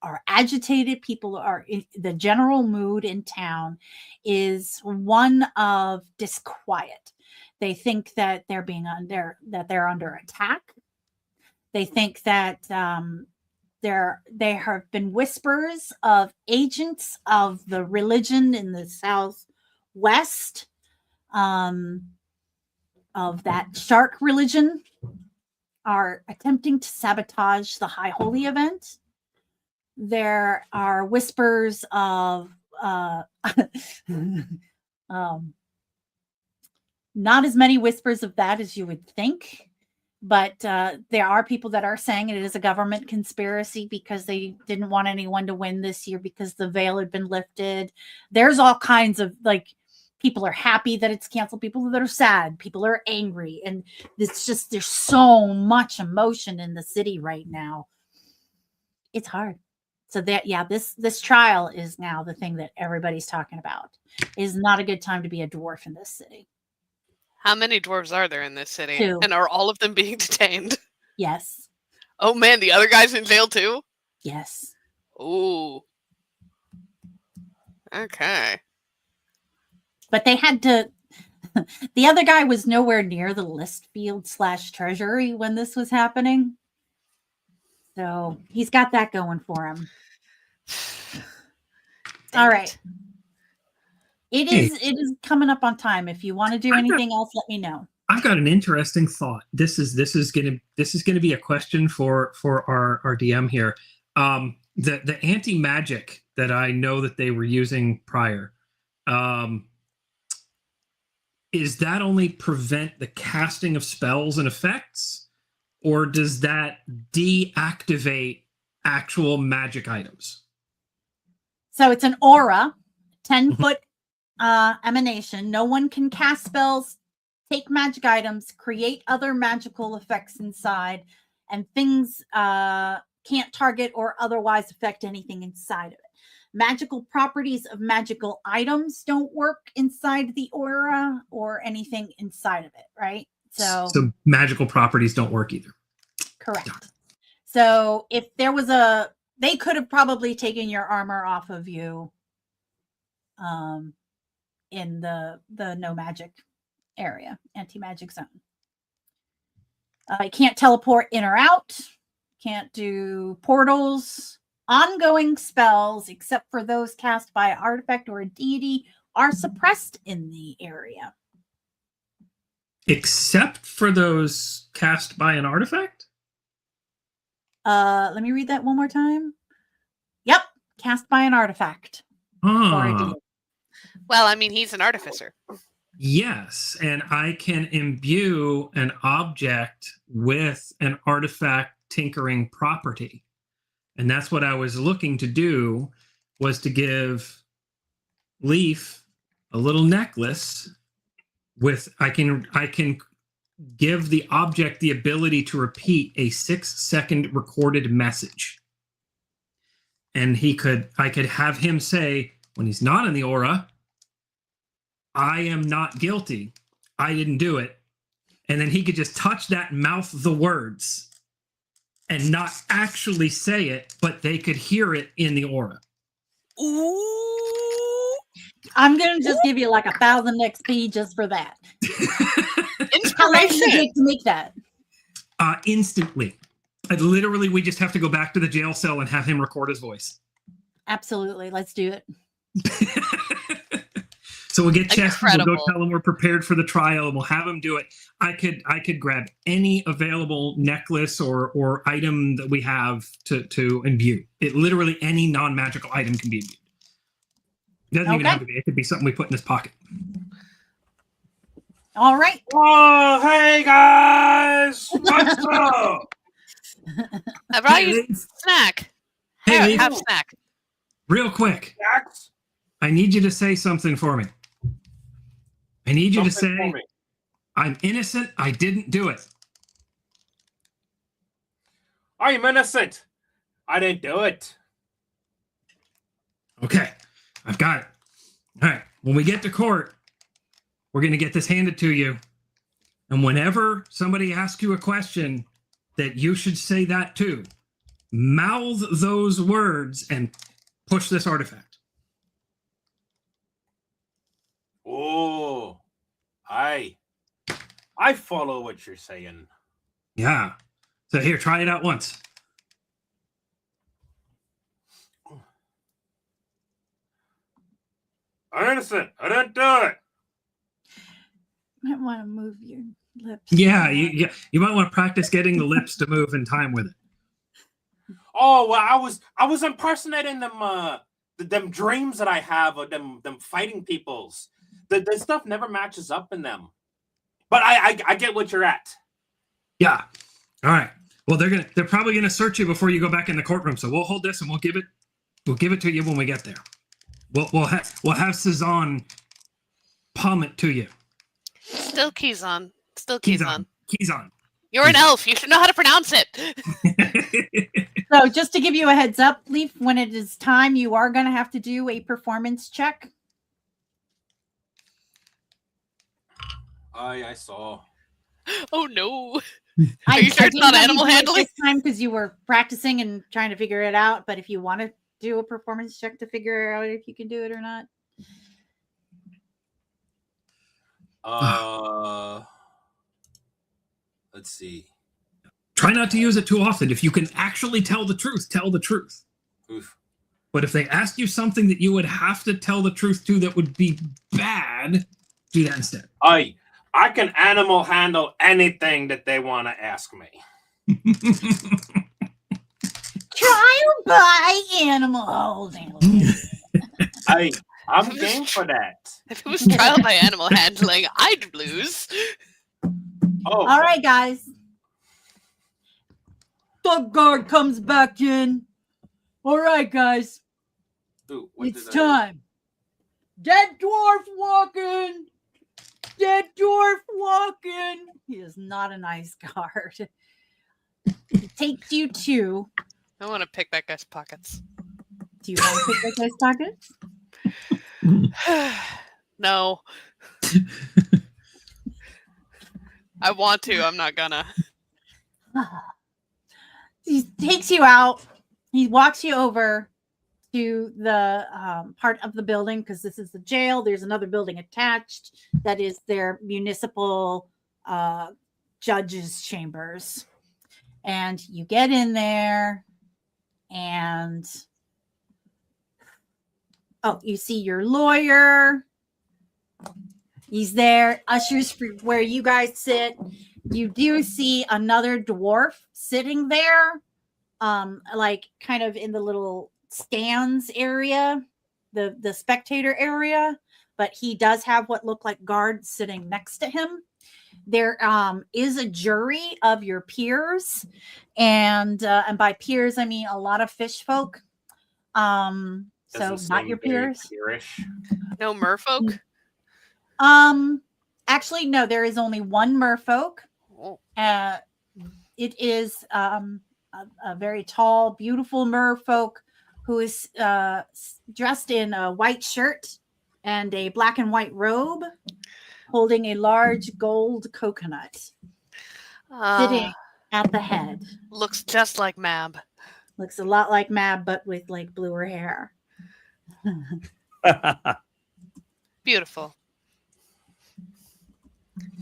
are agitated. People are in the general mood in town is one of disquiet. They think that they're under attack. They think that there have been whispers of agents of the religion in the Southwest, of that shark religion, are attempting to sabotage the High Holy event. There are whispers of not as many whispers of that as you would think, but there are people that are saying it is a government conspiracy because they didn't want anyone to win this year because the veil had been lifted. There's all kinds of, like, people are happy that it's canceled, people that are sad, people are angry, and it's just, there's so much emotion in the city right now. It's hard. So that, yeah, this trial is now the thing that everybody's talking about. It is not a good time to be a dwarf in this city. How many dwarves are there in this city? 2. And are all of them being detained? Yes. Oh man, the other guy's in jail too? Yes. Ooh. Okay. But they had to, the other guy was nowhere near the list field / treasury when this was happening. So he's got that going for him. All right. It is coming up on time. If you want to do anything else, let me know. I've got an interesting thought. This is gonna be a question for our DM here. The anti-magic that I know that they were using prior, is that only prevent the casting of spells and effects, or does that deactivate actual magic items? So it's an aura, 10-foot emanation. No one can cast spells, take magic items, create other magical effects inside, and things can't target or otherwise affect anything inside of it. Magical properties of magical items don't work inside the aura or anything inside of it, right? So magical properties don't work either. Correct. So if there was they could have probably taken your armor off of you in the no magic area, anti-magic zone. You can't teleport in or out, can't do portals. Ongoing spells, except for those cast by an artifact or a deity, are suppressed in the area. Except for those cast by an artifact? Let me read that one more time. Yep, cast by an artifact. Or a deity. Well, I mean, he's an artificer. Yes, and I can imbue an object with an artifact tinkering property. And that's what I was looking to do, was to give Leaf a little necklace with I can give the object the ability to repeat a 6-second recorded message. And I could have him say, when he's not in the aura, I am not guilty. I didn't do it. And then he could just touch that and mouth the words and not actually say it, but they could hear it in the aura. Ooh. I'm going to just give you like 1,000 XP just for that. How long does it take to make that? Instantly. Literally, we just have to go back to the jail cell and have him record his voice. Absolutely. Let's do it. So we'll get Chester, we'll go tell him we're prepared for the trial, and we'll have him do it. I could grab any available necklace or item that we have to imbue. It literally any non-magical item can be imbued. It doesn't even have to be. It could be something we put in his pocket. All right. Oh, hey guys! What's up? I brought you a snack. Hey, have a snack. Real quick. Snacks? I need you to say something for me. I need you to say, I'm innocent. I didn't do it. I'm innocent. I didn't do it. Okay. I've got it. All right. When we get to court, we're going to get this handed to you. And whenever somebody asks you a question that you should say that too, mouth those words and push this artifact. Oh, I follow what you're saying. Yeah. So here, try it out once. I'm innocent. I didn't do it. Might want to move your lips. Yeah, you might want to practice getting the lips to move in time with it. Oh well, I was impersonating them dreams that I have of them fighting peoples. The stuff never matches up in them. But I get what you're at. Yeah. All right. Well, they're probably gonna search you before you go back in the courtroom. So we'll hold this and we'll give it to you when we get there. We'll have Cezanne palm it to you. Still Kizan. Still Kizan. Kizan. You're an elf. You should know how to pronounce it. So just to give you a heads up, Leaf, when it is time, you are going to have to do a performance check. I saw. Oh no. Are you sure it's not animal handling? This time because you were practicing and trying to figure it out. But if you want to do a performance check to figure out if you can do it or not. Let's see. Try not to use it too often. If you can actually tell the truth, tell the truth. Oof. But if they ask you something that you would have to tell the truth to that would be bad, do that instead. I can animal handle anything that they want to ask me. Trial by animal holding. I'm game for that. If it was trial by animal handling, I'd lose. Oh. All right, guys. The guard comes back in. All right, guys. Ooh, it's time. Dead dwarf walking. Dead dwarf walking. He is not a nice guard. He takes you to I want to pick that guy's pockets. Do you want to pick that guy's pockets? No. I want to. I'm not gonna. He takes you out. He walks you over to the part of the building because this is the jail. There's another building attached that is their municipal judges' chambers. And you get in there and you see your lawyer. He's there. Ushers for where you guys sit. You do see another dwarf sitting there, like kind of in the little stands area, the spectator area, but he does have what look like guards sitting next to him. There is a jury of your peers, and by peers I mean a lot of fish folk. So not your peers. No merfolk? Actually, no, there is only one merfolk. Oh. It is a very tall, beautiful merfolk who is dressed in a white shirt and a black and white robe, holding a large gold coconut, sitting at the head. Looks just like Mab. Looks a lot like Mab, but with like bluer hair. Beautiful.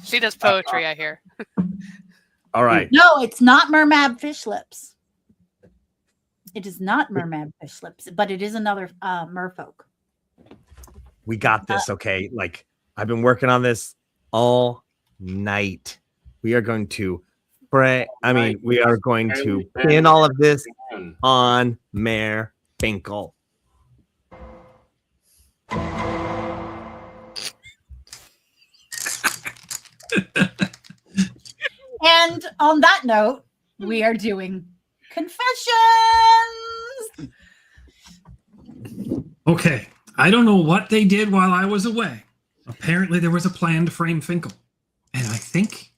She does poetry, I hear. All right. No, it's not Mermab Fish Lips. It is not Mermab Fish Lips, but it is another merfolk. We got this, okay? Like, I've been working on this all night. We are going to we are going to pin all of this on Mayor Finkel. And on that note, we are doing confessions. Okay. I don't know what they did while I was away. Apparently there was a plan to frame Finkel. And I think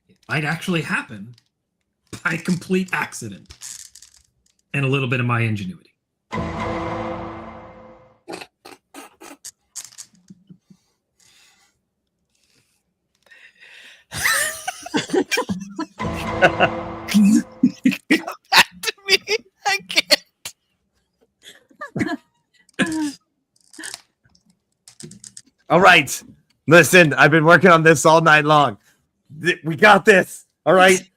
it might actually happen by complete accident. And a little bit of my ingenuity. Back to me. I can't. All right. Listen, I've been working on this all night long. We got this. All right.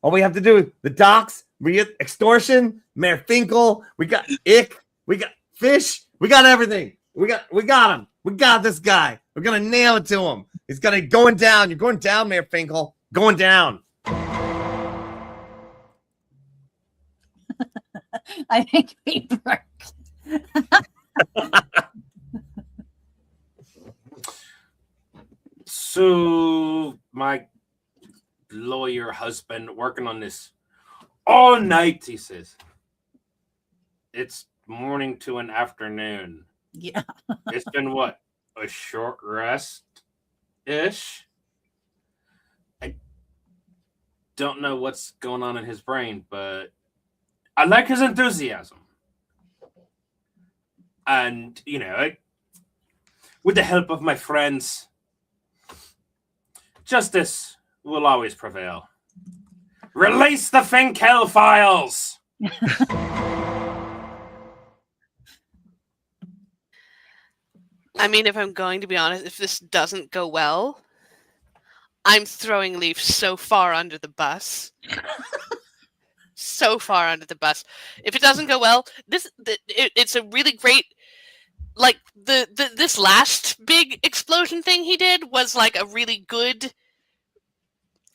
All we have to do is the docs, we get extortion, Mayor Finkel, we got Ick, we got Fish, we got everything. We got him. We got this guy. We're gonna nail it to him. He's going down. You're going down, Mayor Finkel. Going down. I think we broke. So my lawyer husband working on this all night, he says. It's morning to an afternoon. Yeah. It's been what? A short rest-ish? I don't know what's going on in his brain, but I like his enthusiasm. And, with the help of my friends, justice will always prevail. Release the Finkel files! I mean, if I'm going to be honest, if this doesn't go well, I'm throwing Leaf so far under the bus. So far under the bus. If it doesn't go well, it's a really great, like this last big explosion thing he did was like a really good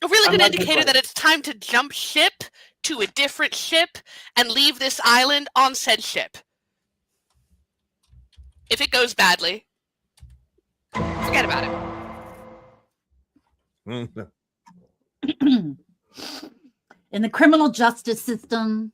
indicator that it's time to jump ship to a different ship and leave this island on said ship. If it goes badly, forget about it. In the criminal justice system,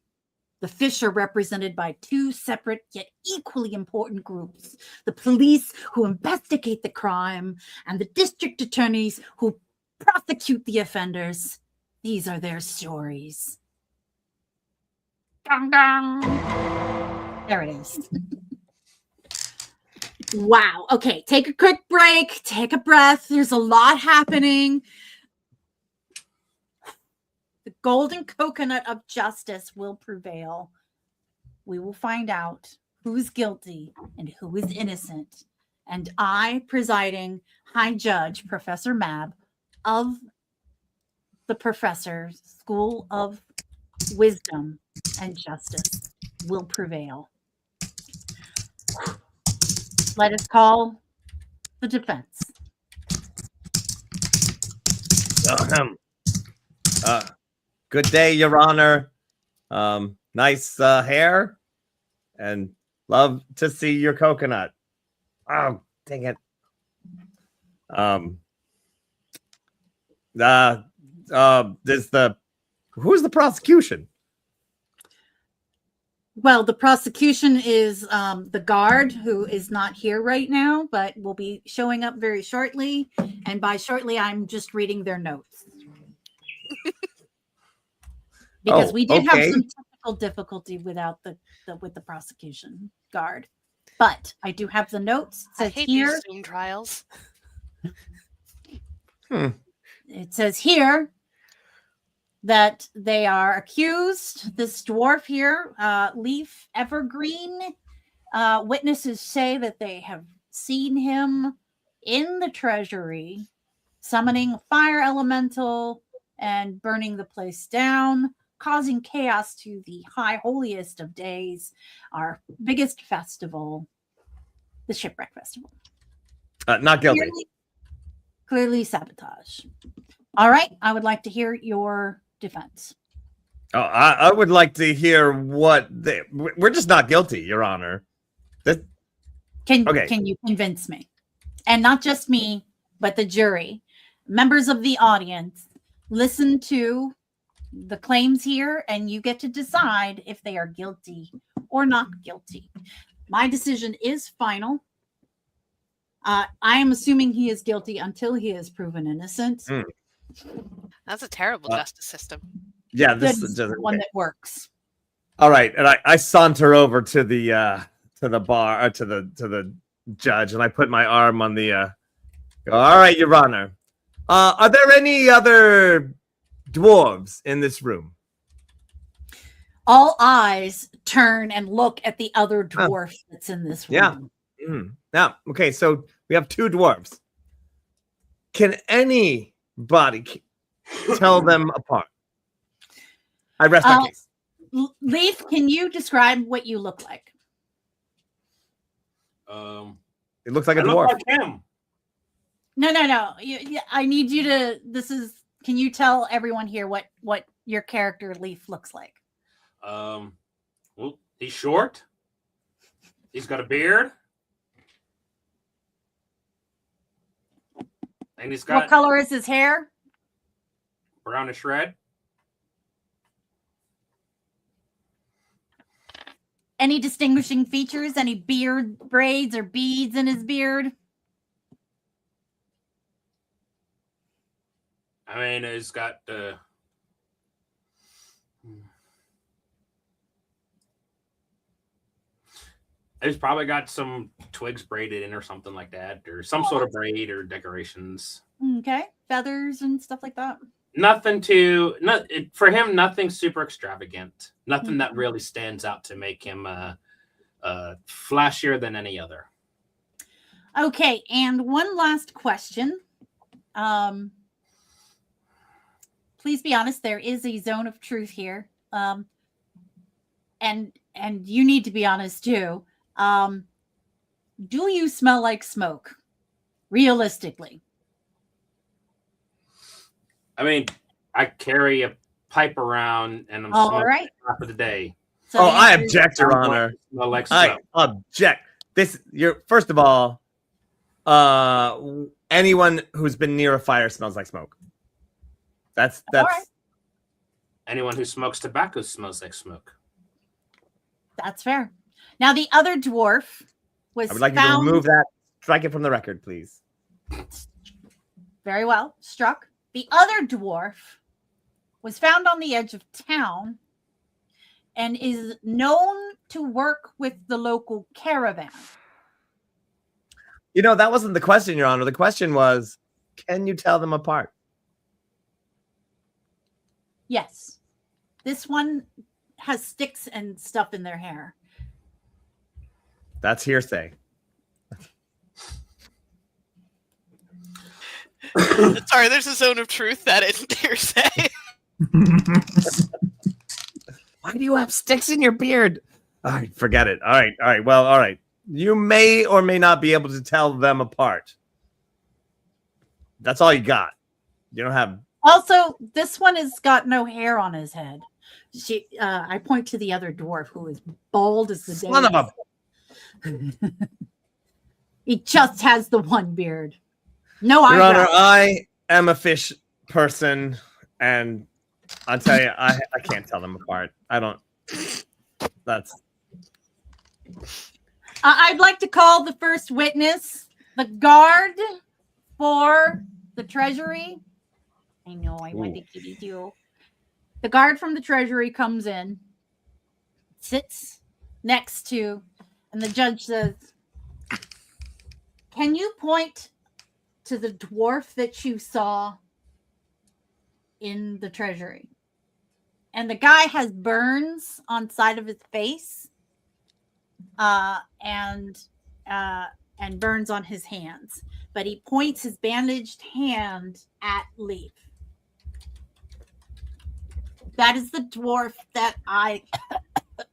the fish are represented by two separate yet equally important groups: the police, who investigate the crime, and the district attorneys, who prosecute the offenders. These are their stories. Dong, dong. There it is. Wow. Okay, take a quick break. Take a breath. There's a lot happening. The golden coconut of justice will prevail. We will find out who's guilty and who is innocent. And I, presiding High Judge Professor Mab of the Professor's School of Wisdom and Justice, will prevail. Let us call the defense. Good day, Your Honor. Nice hair, and love to see your coconut. Oh, dang it. Who's the prosecution? Well, the prosecution is the guard, who is not here right now, but will be showing up very shortly. And by shortly, I'm just reading their notes. Because we did have some technical difficulty with the prosecution guard. But I do have the notes. It says I hate here, these Zoom trials. It says here that they are accused. This dwarf here, Leaf Evergreen, witnesses say that they have seen him in the treasury, summoning a fire elemental and burning the place down, causing chaos to the high holiest of days, our biggest festival, the Shipwreck Festival. Not guilty. Clearly sabotage. All right, I would like to hear your defense. Oh, I would like to hear we're just not guilty, Your Honor. Can you convince me? And not just me, but the jury, members of the audience, listen to the claims here, and you get to decide if they are guilty or not guilty. My decision is final. I am assuming he is guilty until he is proven innocent. That's a terrible justice system. Yeah, this is the one that works. All right, and I saunter over to the bar, to the judge, and I put my arm on the. All right, Your Honor. Are there any other dwarves in this room? All eyes turn and look at the other dwarf that's in this room. Yeah. Now, okay, so we have two dwarves. Can anybody tell them apart? I rest my case. Leaf, can you describe what you look like? It looks like a I dwarf. look like him. No. I need you to. Can you tell everyone here what your character Leaf looks like? Well, he's short. He's got a beard. And he's got What color is his hair? brownish red. Any distinguishing features? Any beard braids or beads in his beard? I mean, he's got he's probably got some twigs braided in or something like that, or some sort of braid or decorations. Okay, feathers and stuff like that. Nothing for him. Nothing super extravagant. Nothing that really stands out to make him flashier than any other. Okay, and one last question. Please be honest. There is a zone of truth here, and you need to be honest too. Do you smell like smoke? Realistically. I mean, I carry a pipe around and I'm All smoking right. half of the day. So Oh, the I answer is- object, Your Honor. Smell like I smoke. object. First of all, anyone who's been near a fire smells like smoke. That's right. Anyone who smokes tobacco smells like smoke. That's fair. Now the other dwarf was I would like you to found. remove that. Strike it from the record, please. Very well, struck. The other dwarf was found on the edge of town and is known to work with the local caravan. You know, that wasn't the question, Your Honor. The question was, can you tell them apart? Yes. This one has sticks and stuff in their hair. That's hearsay. Sorry, there's a zone of truth that isn't hearsay. Why do you have sticks in your beard? All right, forget it. All right. Well, all right. You may or may not be able to tell them apart. That's all you got. You don't have. Also, this one has got no hair on his head. I point to the other dwarf who is bald as the day. Son of a. He just has the one beard. No Your eyebrows. Honor, I am a fish person, and I'll tell you, I can't tell them apart. I don't. That's. I'd like to call the first witness, the guard for the treasury. I know I want to give you two. The guard from the treasury comes in, sits next to, and the judge says, "Can you point to the dwarf that you saw in the treasury?" And the guy has burns on side of his face, and burns on his hands. But he points his bandaged hand at Leaf. That is the dwarf that I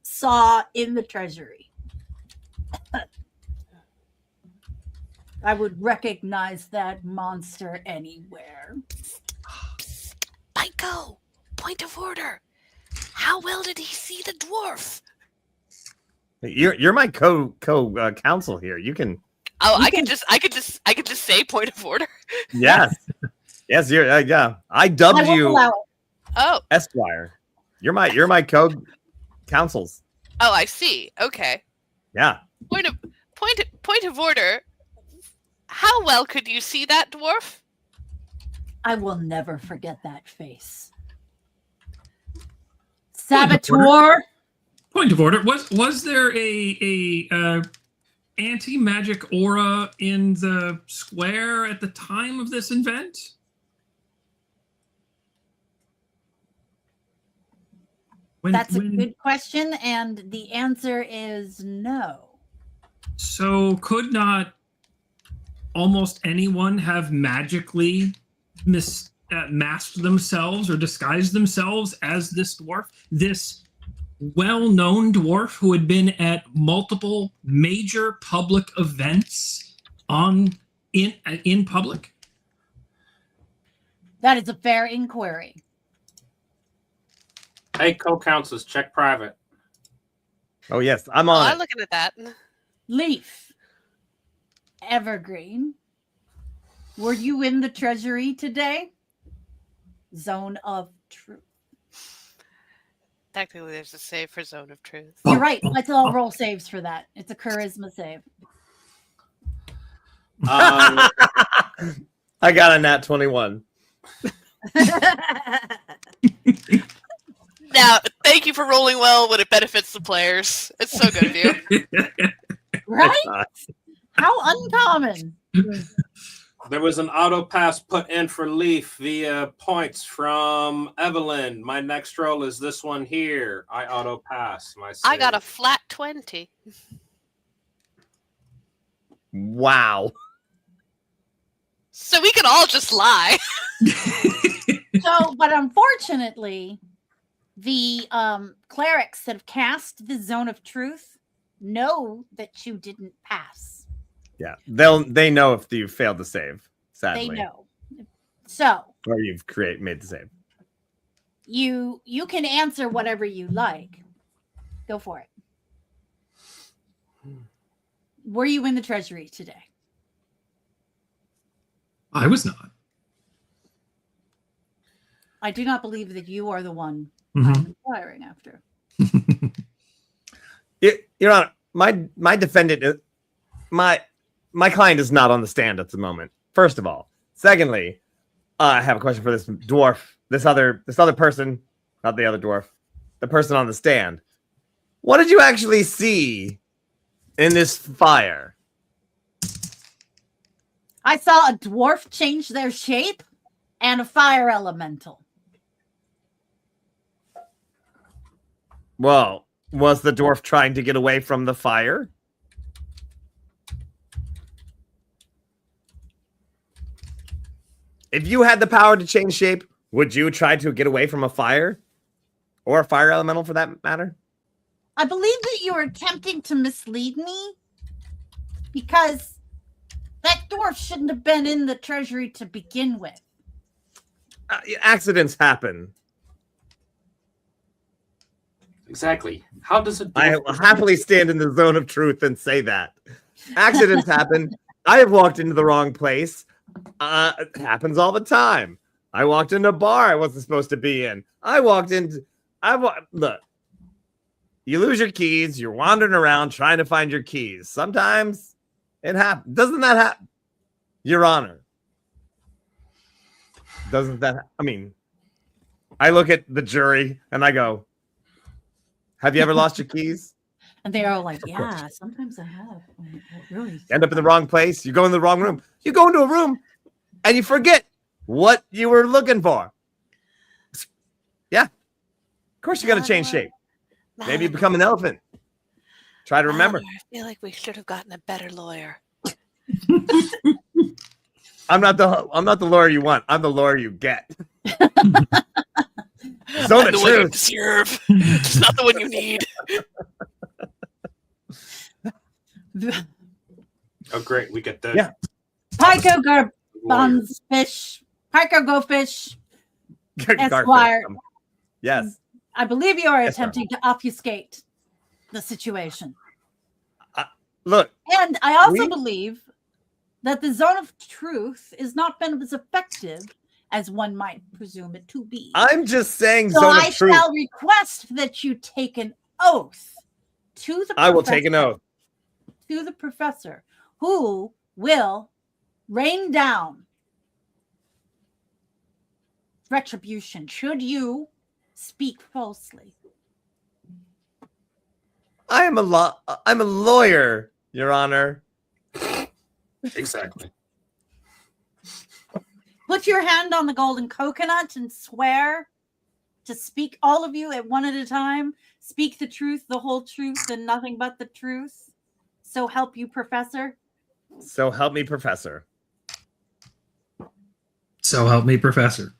saw in the treasury. I would recognize that monster anywhere. Pyko, point of order. How well did he see the dwarf? You're my counsel here. You can. Oh, I could just say point of order. Yes, yes. You're yeah. I dubbed you Oh, Esquire. You're my counsels. oh, I see. Okay. Yeah. Point of order. How well could you see that dwarf? I will never forget that face. Saboteur. Point of order. Was there a anti-magic aura in the square at the time of this event? That's a good question, and the answer is no. So could not almost anyone have magically masked themselves or disguised themselves as this dwarf? This well-known dwarf who had been at multiple major public events in public? That is a fair inquiry. Hey, co-counsels, check private. Oh yes, I'm on. I'm looking at that. Leaf. Evergreen. Were you in the treasury today? Zone of truth. Technically, there's a save for zone of truth. You're right. Let's all roll saves for that. It's a charisma save. I got a nat 21. Now, thank you for rolling well when it benefits the players. It's so good of you. Right? How uncommon. There was an auto pass put in for Leaf via points from Evelyn. My next roll is this one here. I auto pass my save. I got a flat 20. Wow. So we can all just lie. So, but unfortunately, the clerics that have cast the zone of truth know that you didn't pass. Yeah, they know if you failed to save. Sadly, They know. So or you've made the save. you can answer whatever you like. Go for it. Were you in the treasury today? I was not. I do not believe that you are the one Mhm. I'm inquiring after. Your Honor, my defendant, my client is not on the stand at the moment. First of all, secondly, I have a question for this dwarf, this other person, not the other dwarf, the person on the stand. What did you actually see in this fire? I saw a dwarf change their shape and a fire elemental. Well, was the dwarf trying to get away from the fire? If you had the power to change shape, would you try to get away from a fire? Or a fire elemental for that matter? I believe that you were attempting to mislead me because that dwarf shouldn't have been in the treasury to begin with. Accidents happen. Exactly. How does it? I will happily stand in the zone of truth and say that. Accidents happen. I have walked into the wrong place. It happens all the time. I walked into a bar I wasn't supposed to be in. Look. You lose your keys. You're wandering around trying to find your keys. Sometimes it happens. Doesn't that happen? Your Honor. Doesn't that? I mean, I look at the jury and I go, have you ever lost your keys? And they're all like, Of yeah, course. sometimes I have. I really End up in the wrong place. You go in the wrong room. You go into a room and you forget what you were looking for. Yeah. Of course, you're going to change shape. Maybe you become an elephant. Try to remember. I feel like we should have gotten a better lawyer. I'm not the lawyer you want. I'm the lawyer you get. Zone of The one you truth. deserve. It's not the one you need. Oh, great. We get the Yeah. Pico lawyer. Garbuns fish. Pico Go Fish. Garfield. Esquire. Yes. I believe you are Yes, ma'am. attempting to obfuscate the situation. Look, And I also We- believe that the zone of truth is not been as effective as one might presume it to be. I'm just saying So zone I of truth. shall request that you take an oath to the I will take an professor- oath. to the professor who will rain down retribution should you speak falsely. I'm a lawyer, Your Honor. Exactly. Put your hand on the golden coconut and swear to speak, all of you at one at a time. Speak the truth, the whole truth, and nothing but the truth. So help you, Professor. So help me, Professor. So help me, Professor.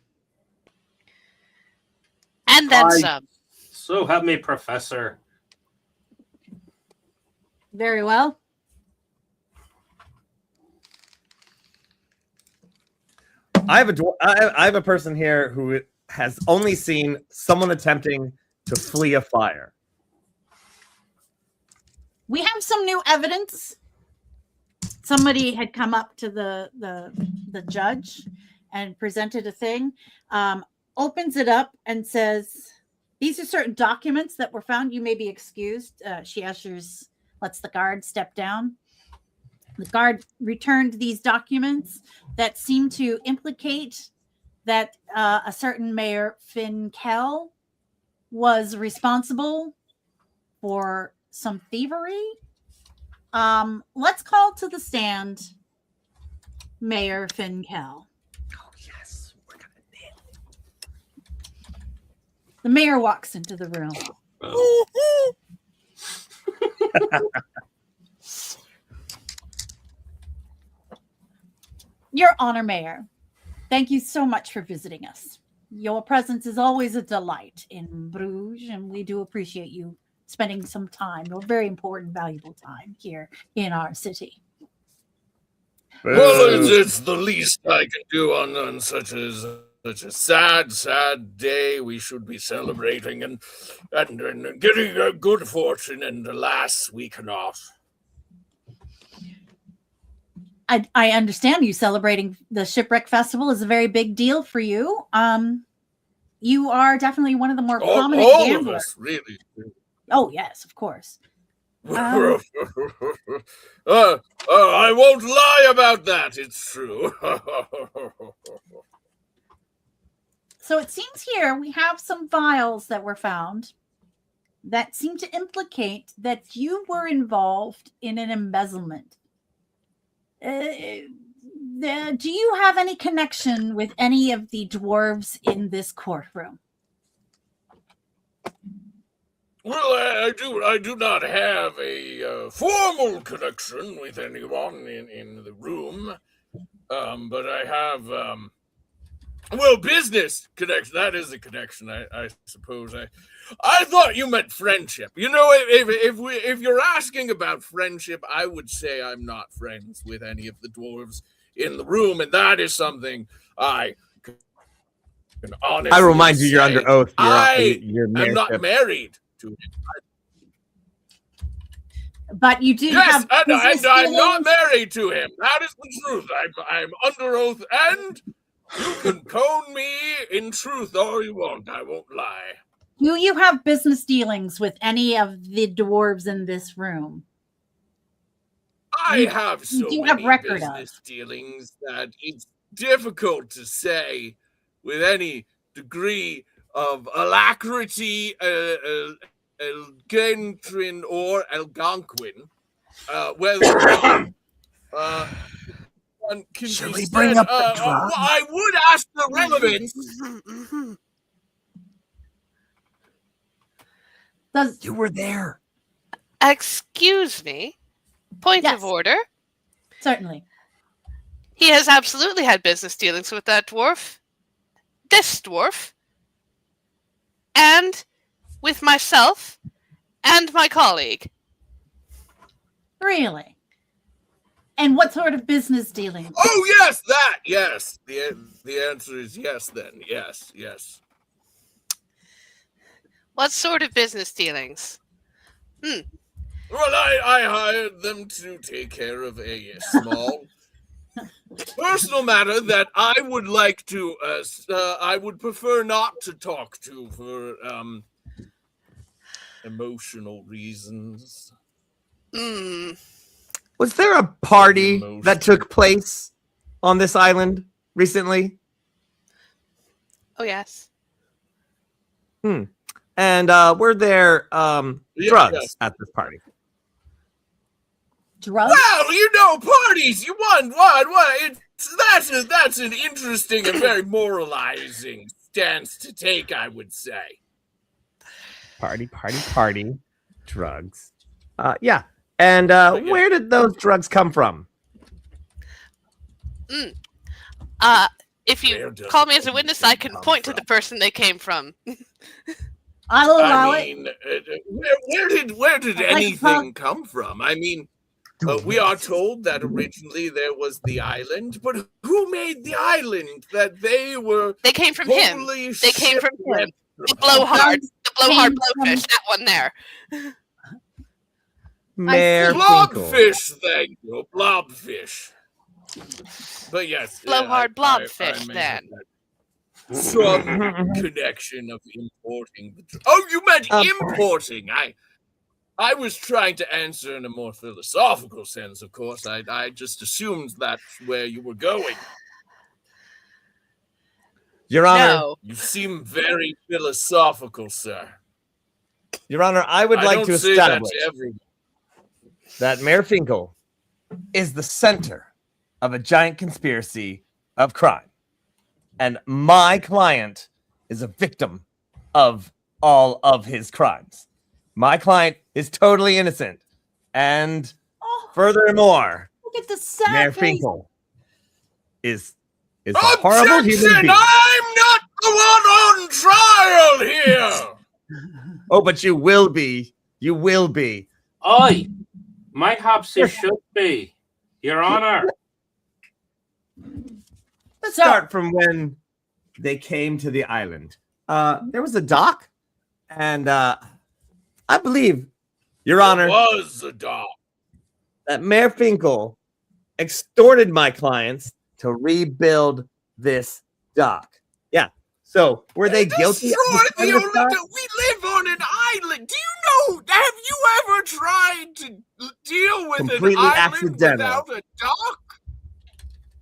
And then I- some. So help me, Professor. Very well. I have a person here who has only seen someone attempting to flee a fire. We have some new evidence. Somebody had come up to the judge and presented a thing, opens it up and says, these are certain documents that were found. You may be excused. She ushers, lets the guard step down. The guard returned these documents that seem to implicate that a certain Mayor Finn Kell was responsible for some thievery. Let's call to the stand Mayor Finn Kell. Oh yes, we're gonna nail it. The mayor walks into the room. Your Honor, Mayor, thank you so much for visiting us. Your presence is always a delight in Bruges, and we do appreciate you spending some time, your very important, valuable time here in our city. Well, it's the least I can do on such a sad day. We should be celebrating and getting a good fortune, and alas, we cannot. I understand you celebrating the Shipwreck Festival is a very big deal for you. You are definitely one of the more prominent All of gamblers. us, really. Oh, yes, of course. I won't lie about that. It's true. So it seems here we have some vials that were found that seem to implicate that you were involved in an embezzlement. Do you have any connection with any of the dwarves in this courtroom? Well, I do not have a formal connection with anyone in the room, but I have, well, business connection. That is a connection, I suppose. I thought you meant friendship. You know, if you're asking about friendship, I would say I'm not friends with any of the dwarves in the room, and that is something I can honestly I remind you, say. you're under oath. I'm not married to him. But you do have Yes, business and I'm not dealings? married to him. That is the truth. I'm under oath, and you can cone me in truth all you want. I won't lie. Do you have business dealings with any of the dwarves in this room? I have so do have many record business dealings that it's difficult to say with any degree of alacrity, Elgentrin or Algonquin, whether or not one can Should be we bring said, up the drug? well, I would ask the relevance. You were there. Excuse me. Point Yes. of order. Certainly. He has absolutely had business dealings with that dwarf. This dwarf. And with myself and my colleague. Really? And what sort of business dealings? Oh, yes, that. Yes. The answer is yes, then. Yes. What sort of business dealings? Well, I hired them to take care of a small personal matter that I would like to, I would prefer not to talk to for emotional reasons. Was there a party that took place on this island recently? Oh, yes. And were there drugs yes. at this party? Drugs? Well, you know, parties. You want what? That's an interesting and very moralizing stance to take, I would say. Party, drugs. Yeah. And where did those drugs come from? If you call me as a witness, I can point to the person they came from. I'll allow I it. mean, where did anything come from? I mean, we are told that originally there was the island, but who made the island? That they came from him. totally They came from him. shipwrecked. The blowhard blowfish, that one there. Mayor Finkel. Blobfish, thank you, blobfish. But yes, Blowhard I blobfish, may then. have some connection of importing. Oh, you meant importing. I was trying to answer in a more philosophical sense, of course. I just assumed that's where you were going. Your Honor, No. You seem very philosophical, sir. Your Honor, I would like don't to say that establish to everyone. that Mayor Finkel is the center of a giant conspiracy of crime. And my client is a victim of all of his crimes. My client is totally innocent. And furthermore, Look at the sad Mayor face. Finkel is a horrible human Objection! being. I'm not the one on trial here! Oh, but you will be. You will be. Oi, mayhaps it should be, Your Honor. Let's start from when they came to the island. There was a dock, and I believe, Your Honor, Was a dog. that Mayor Finkel extorted my clients to rebuild this dock. Yeah. So were they guilty? Destroy of the this only dock? we live on an island. Do you know? Have you ever tried to deal with Completely an island accidental. without a dock?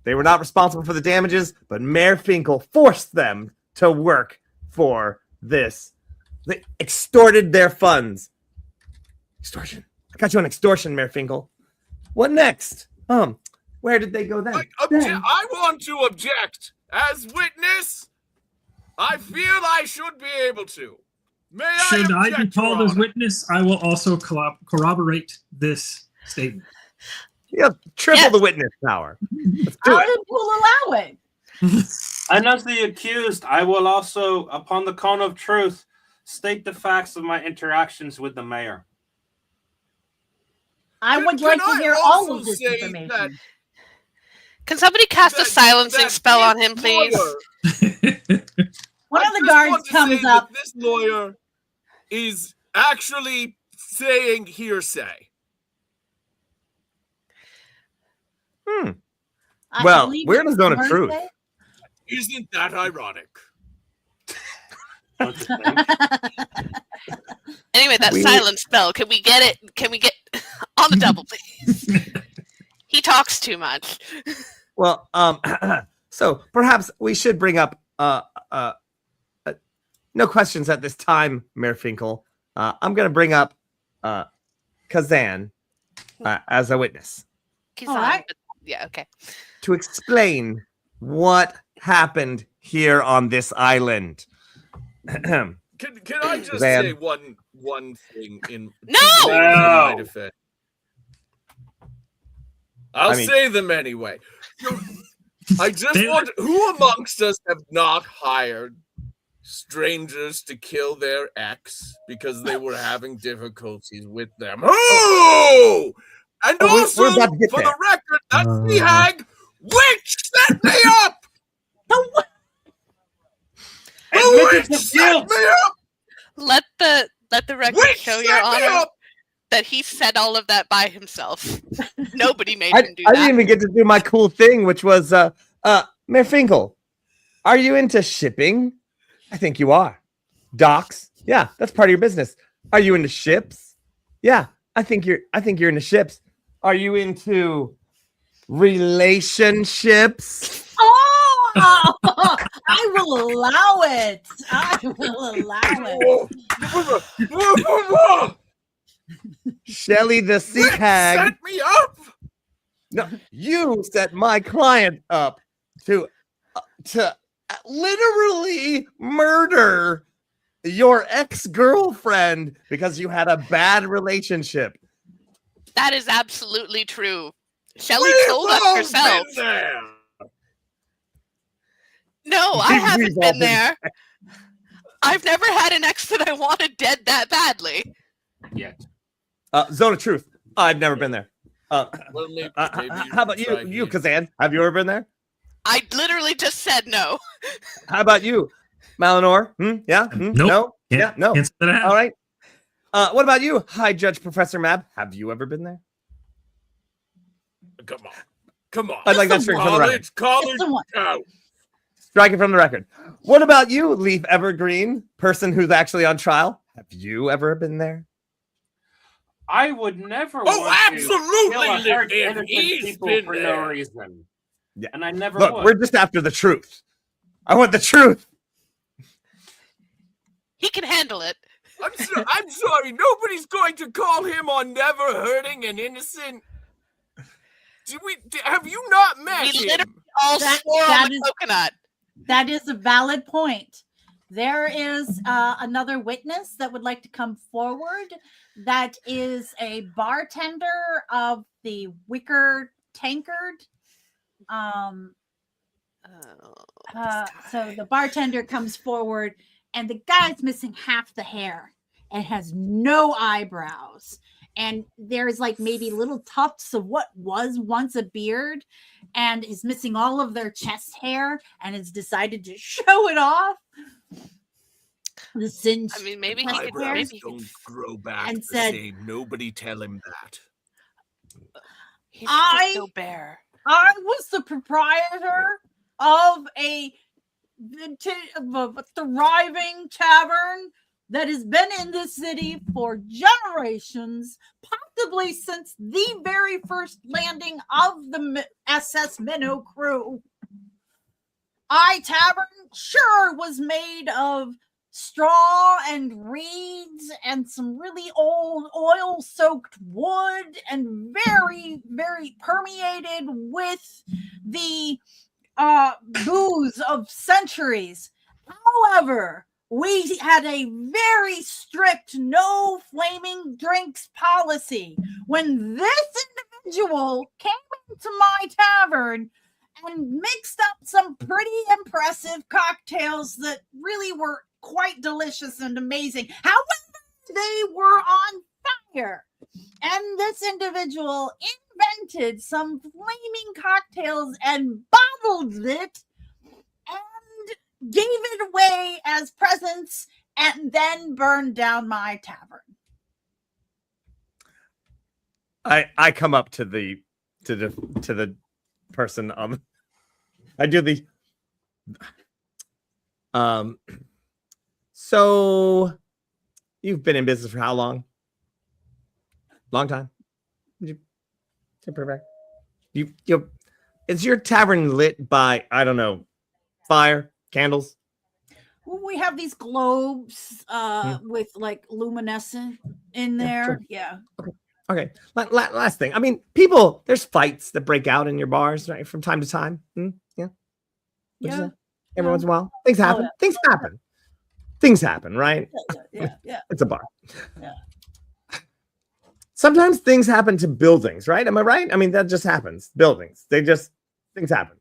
They were not responsible for the damages, but Mayor Finkel forced them to work for this They extorted their funds. Extortion. I got you on extortion, Mayor Finkel. What next? Where did they go then? I want to object. As witness, I feel I should be able to. May Should I I be object, Your called as Honor? witness, I will also corroborate this statement. You have triple Yes. the witness power. Let's do it. We'll allow it. And as the accused, I will also, upon the cone of truth, state the facts of my interactions with the mayor. I Can- would can like to I hear all also of this say information. that- Can somebody cast a that- silencing that spell on this him, please? lawyer- One I of the just guards want to comes say up. that this lawyer is actually saying hearsay. I Well, believe we're in a it's zone of Thursday. truth. Isn't that ironic? Don't you think? Anyway, that We- silence spell. Can we get it? Can we get on the double, please? He talks too much. Well, so perhaps we should bring up no questions at this time, Mayor Finkel. I'm going to bring up Kazan as a witness He's All on, right. but- yeah, okay. to explain what happened here on this island. Can I just Van. say one thing in No! my defense? I'll I mean- say them anyway. I just They- want who amongst us have not hired strangers to kill their ex because they were having difficulties with them? Who? And Oh, we're also, about to get for there. the record, that's the hag which set me up. The Admit it witch to set guilt. me up. Let the record Witch show, set Your me Honor, up. that he said all of that by himself. Nobody made I him do didn't that. even get to do my cool thing, which was Mayor Finkel, are you into shipping? I think you are. Docks? Yeah, that's part of your business. Are you into ships? Yeah, I think you're into ships. Are you into relationships? Oh, I will allow it. I will allow it. Shelly the sea Witch hag. set me up. No, you set my client up to literally murder your ex-girlfriend because you had a bad relationship. That is absolutely true. Shelley We've told us all herself. been there. No, I We've haven't all been been there. I've never had an ex that I wanted dead that badly. Yet. Zone of Truth. I've never been there. Well, maybe How about try you, again. Kazan? Have you ever been there? I literally just said no. How about you, Malinor? Yeah? Nope. No? Yeah? No? Can't say that I have. All right. What about you, High Judge Professor Mab? Have you ever been there? Come on. I'd like that straight from the record. College It's the one. out. Strike it from the record. What about you, Leaf Evergreen, person who's actually on trial? Have you ever been there? I would never Oh, want absolutely, to kill or hurt Liv, innocent he's people been for there. no reason. Yeah. And I never Look, would. we're just after the truth. I want the truth. He can handle it. I'm sorry. Nobody's going to call him on never hurting an innocent. Have you not met We him? literally all That- swore that on the is- coconut. That is a valid point. There is another witness that would like to come forward. That is a bartender of the Wicker Tankard. Oh, So the bartender comes forward, and the guy's missing half the hair and has no eyebrows. And there's like maybe little tufts of what was once a beard, and is missing all of their chest hair, and has decided to show it off. The singed I mean, maybe he chest could. Eyebrows Maybe he don't could. grow back and the said- same. Nobody tell him that. He's I- just no bear. I was the proprietor of a thriving tavern that has been in this city for generations, possibly since the very first landing of the SS Minnow crew. Tavern sure was made of straw and reeds and some really old oil-soaked wood and very, very permeated with the booze of centuries. However, we had a very strict no flaming drinks policy. When this individual came into my tavern and mixed up some pretty impressive cocktails that really were quite delicious and amazing. However, they were on fire. And this individual invented some flaming cocktails and bottled it and gave it away as presents and then burned down my tavern. I come up to the person. I do the. So, you've been in business for how long? Long time. You is your tavern lit by, I don't know, fire, candles? We have these globes with like luminescent in there. Sure. Yeah. Okay. Last thing. I mean, people, there's fights that break out in your bars, right? From time to time. Yeah. Yeah. Every once in a while. Things happen. yeah. Things happen. Things happen, right? Yeah. It's a bar. Yeah. Sometimes things happen to buildings, right? Am I right? I mean, that just happens. Buildings. Things happen.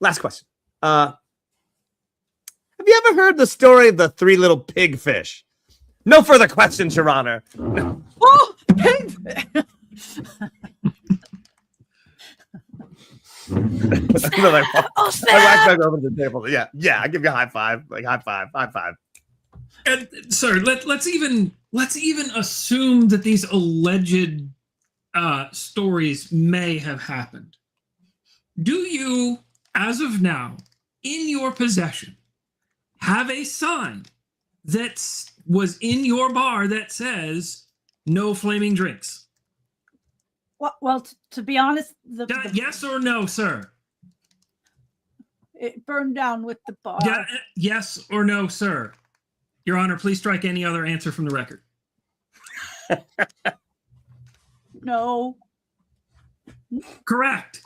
Last question. Have you ever heard the story of the three little pig fish? No further questions, Your Honor. Oh, pig! Oh, I snap! over the table. Yeah. I give you a high five. Like high five. And sir, let's even assume that these alleged stories may have happened. Do you, as of now, in your possession, have a sign that was in your bar that says no flaming drinks? Well, to be honest, Yes or no, sir? it burned down with the bar. Yeah, yes or no, sir? Your Honor, please strike any other answer from the record. No. Correct.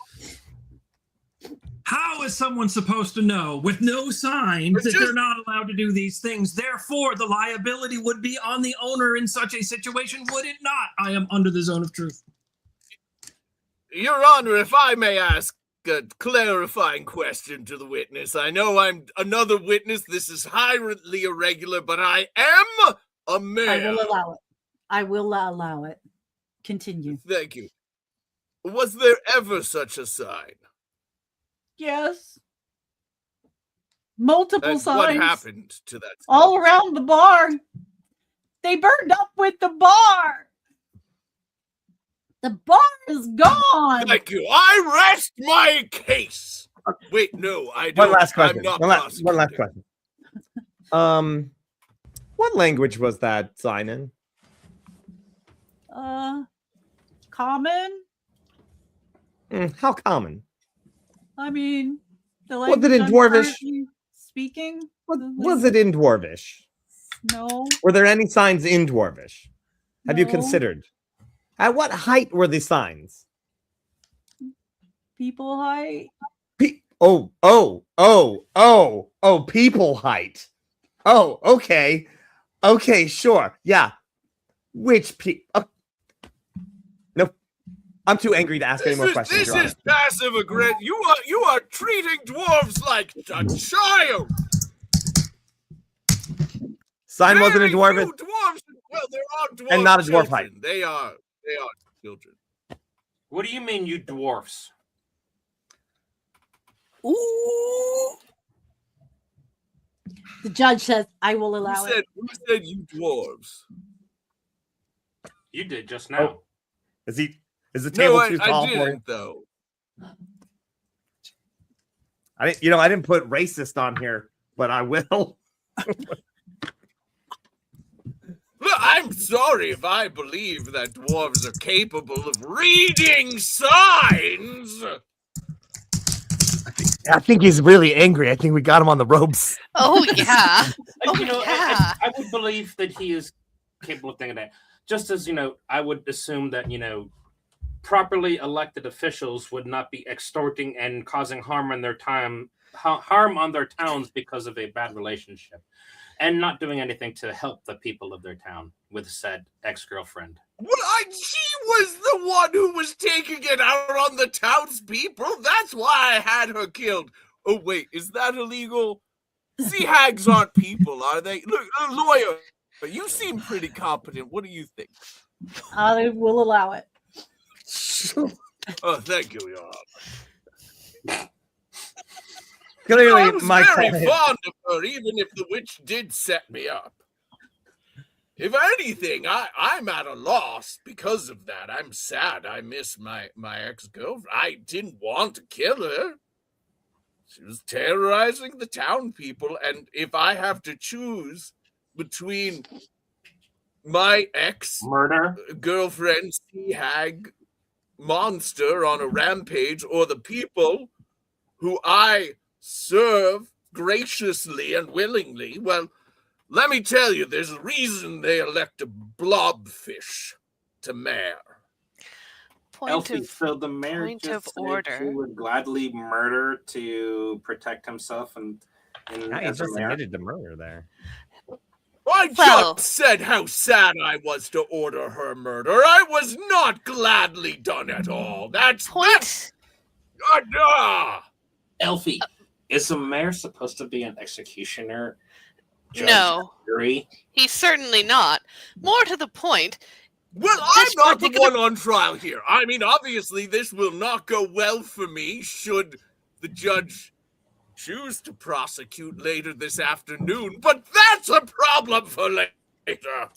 How is someone supposed to know with no signs that they're not allowed to do these things? Therefore, the liability would be on the owner in such a situation, would it not? I am under the zone of truth. Your Honor, if I may ask a clarifying question to the witness. I know I'm another witness. This is highly irregular, but I am a mayor. I will allow it. Continue. Thank you. Was there ever such a sign? Yes. Multiple And signs. what happened to that sign? All around the bar. They burned up with the bar. The bar is gone. Thank you. I rest my case. Wait, no, I don't. One last question. I'm not One last question. What language was that sign in? Common. How common? I mean, the Was language it in I'm Dwarvish? currently speaking. Was it in Dwarvish? No. Were there any signs in Dwarvish? Have you No. considered? At what height were the signs? People height. People height. Oh, okay. Okay, sure. Yeah. Which people? No, I'm too angry to ask any more questions. This is passive aggressive. You are treating dwarves like a child. Sign wasn't in Dwarvish. Dwarves. Well, there are dwarves. And not a dwarf height. They are children. What do you mean, you dwarfs? Ooh. The judge says, "I will allow it." Who said you dwarves? You did just now. Is the table No, too I tall for you? didn't though. I didn't put racist on here, but I will. Look, I'm sorry if I believe that dwarves are capable of reading signs. I think he's really angry. I think we got him on the ropes. Oh yeah. Oh You know, yeah. I would believe that he is capable of thinking that. Just as I would assume that properly elected officials would not be extorting and causing harm on their towns because of a bad relationship, and not doing anything to help the people of their town with said ex-girlfriend. Well, she was the one who was taking it out on the townspeople. That's why I had her killed. Oh, wait, is that illegal? Sea hags aren't people, are they? Look, lawyer, you seem pretty competent. What do you think? I will allow it. Oh, thank you, Your Honor. Clearly, I was my very client. fond of her, even if the witch did set me up. If anything, I'm at a loss because of that. I'm sad. I miss my ex-girlfriend. I didn't want to kill her. She was terrorizing the town people, and if I have to choose between my Murder. ex-girlfriend, sea hag, monster on a rampage, or the people who I serve graciously and willingly, well, let me tell you, there's a reason they elect a blobfish to mayor. Elfie, so the mayor point just of said order. he would gladly murder to protect himself and Yeah, he as a just mayor. admitted to murder there. I Well- just said how sad I was to order her murder. I was not gladly done at all. That's Point. Elfie, is the mayor supposed to be an executioner? Judge, No, jury? he's certainly not. More to the point, Well, I'm This not the particular- one on trial here. I mean, obviously, this will not go well for me should the judge choose to prosecute later this afternoon, but that's a problem for later.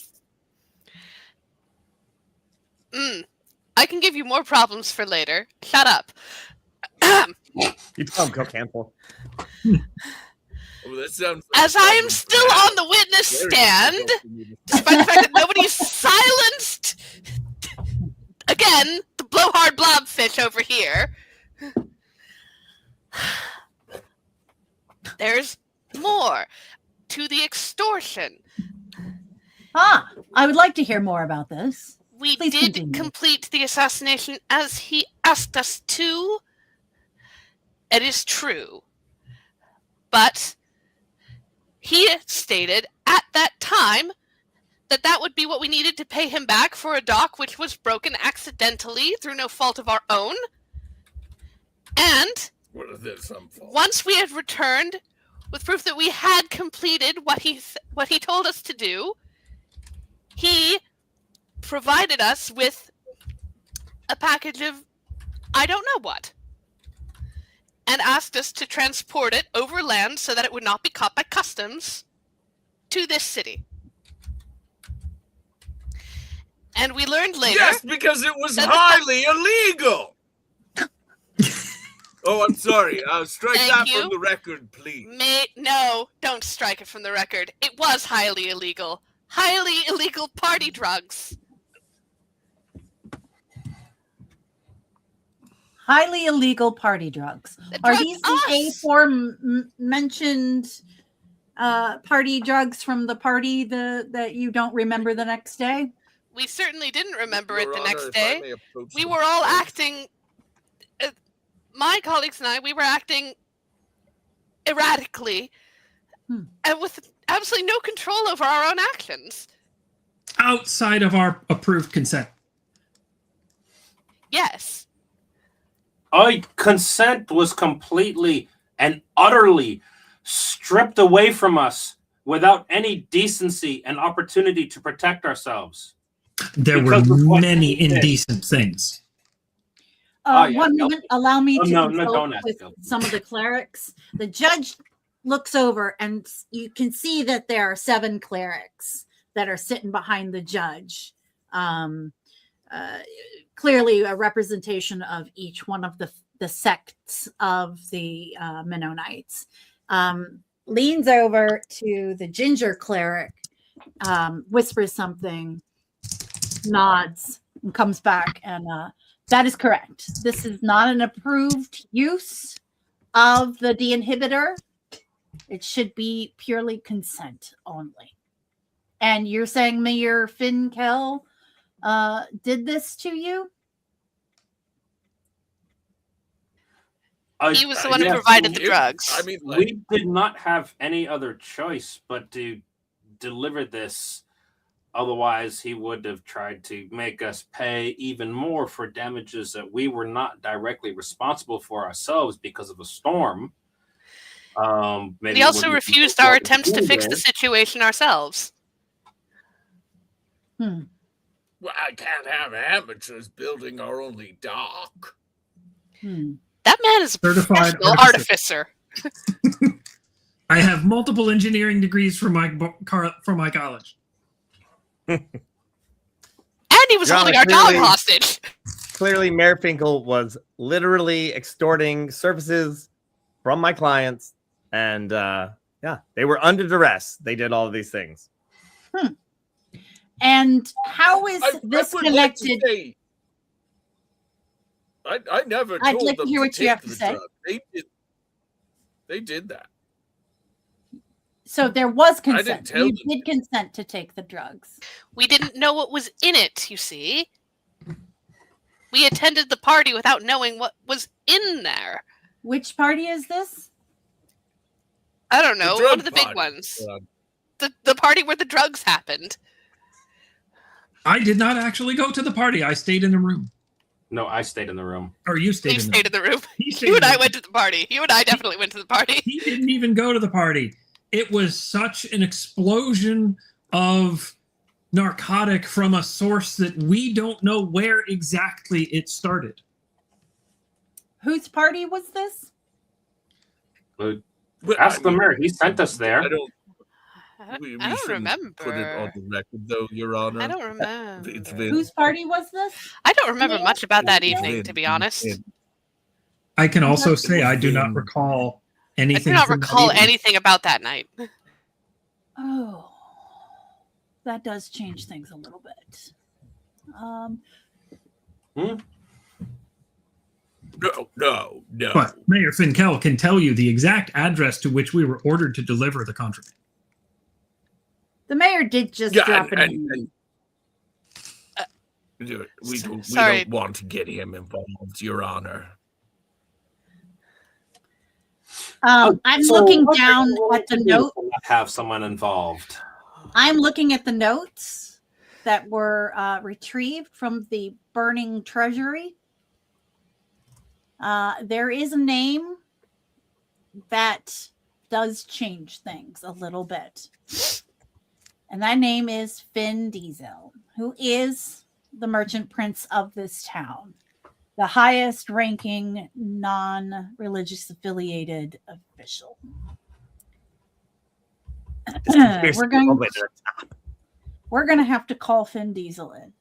I can give you more problems for later. Shut up. You tell him, go cancel. Oh, that sounds As I am still on the witness stand, despite the fact that nobody's silenced, again, the blowhard blobfish over here. There's more to the extortion. I would like to hear more about this. We Please did continue. complete the assassination as he asked us to. It is true. But he stated at that time that that would be what we needed to pay him back for a dock which was broken accidentally through no fault of our own. And What is this? Some fault? once we had returned with proof that we had completed what he told us to do, he provided us with a package of I don't know what, and asked us to transport it over land so that it would not be caught by customs to this city. And we learned later. Yes, because it was highly illegal. Oh, I'm sorry. Strike Thank that you. from the record, please. No, don't strike it from the record. It was highly illegal. Highly illegal party drugs. Highly illegal party drugs. The Are drug these the us. mentioned party drugs from the party that you don't remember the next day? We certainly didn't remember it Your the Honor, next if I day. may approach We the were all podium. acting, my colleagues and I, we were acting erratically and with absolutely no control over our own actions. Outside of our approved consent. Yes. Consent was completely and utterly stripped away from us without any decency and opportunity to protect ourselves. There Because were of what many he did. indecent things. Oh, yeah, One no. moment, allow me to No, consult don't ask, with Bill. some of the clerics. The judge looks over, and you can see that there are 7 clerics that are sitting behind the judge. Clearly, a representation of each one of the sects of the Mennonites. Leans over to the ginger cleric, whispers something, nods, and comes back, and that is correct. This is not an approved use of the de-inhibitor, it should be purely consent only. And you're saying Mayor Finkel did this to you? He was the one who provided the drugs. I mean, We did not have any other choice but to deliver this. Otherwise, he would have tried to make us pay even more for damages that we were not directly responsible for ourselves because of a storm. We also refused our attempts to fix the situation ourselves. well, I can't have amateurs building our only dock. That man is a Certified professional artificer. I have multiple engineering degrees from my college. And he was Your holding Honor, our dog clearly- hostage. Clearly, Mayor Finkel was literally extorting services from my clients, and yeah, they were under duress. They did all of these things. And how is this would like to connected? say, I never I'd told like to them hear what you take have to the say. drug. They did that. So there was didn't consent. tell You them. did consent to take the drugs. We didn't know what was in it, you see. We attended the party without knowing what was in there. Which party is this? I don't know, drug one of the big party. ones. The party where the drugs happened. I did not actually go to the party. I stayed in the room. No, I stayed in the room. Or you stayed You in the stayed in the room. He stayed You in and the I went to the party. You and I definitely went to the party. He didn't even go to the party. It was such an explosion of narcotic from a source that we don't know where exactly it started. Whose party was this? Well, Ask I the mean, mayor. He sent us there. I don't. I We don't shouldn't remember. Put it on the record, though, Your Honor. I don't remember. It's been. Whose party was this? I don't remember much about that it's evening, been- to be honest. I can also say I do not recall I anything. do not from that recall evening. anything about that night. Oh, that does change things a little bit. No. But Mayor Finkel can tell you the exact address to which we were ordered to deliver the contraband. The mayor did just Yeah, drop it. and we Sorry. don't want to get him involved, Your Honor. I'm So looking what are down you at the going to do note. to not have someone involved. I'm looking at the notes that were retrieved from the burning treasury. There is a name that does change things a little bit. And that name is Finn Diesel, who is the merchant prince of this town, the highest ranking non-religious affiliated official. We're going to have to call Finn Diesel in.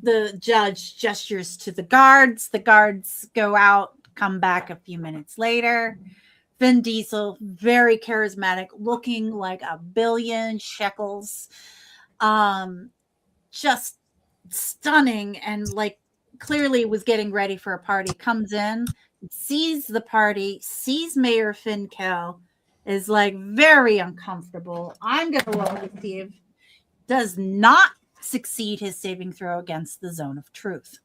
The judge gestures to the guards. The guards go out, come back a few minutes later. Vin Diesel, very charismatic, looking like $1 billion shekels. Just stunning, and like clearly was getting ready for a party. Comes in, sees the party, sees Mayor Finkel, is like very uncomfortable. I'm going to roll to see if does not succeed his saving throw against the zone of truth.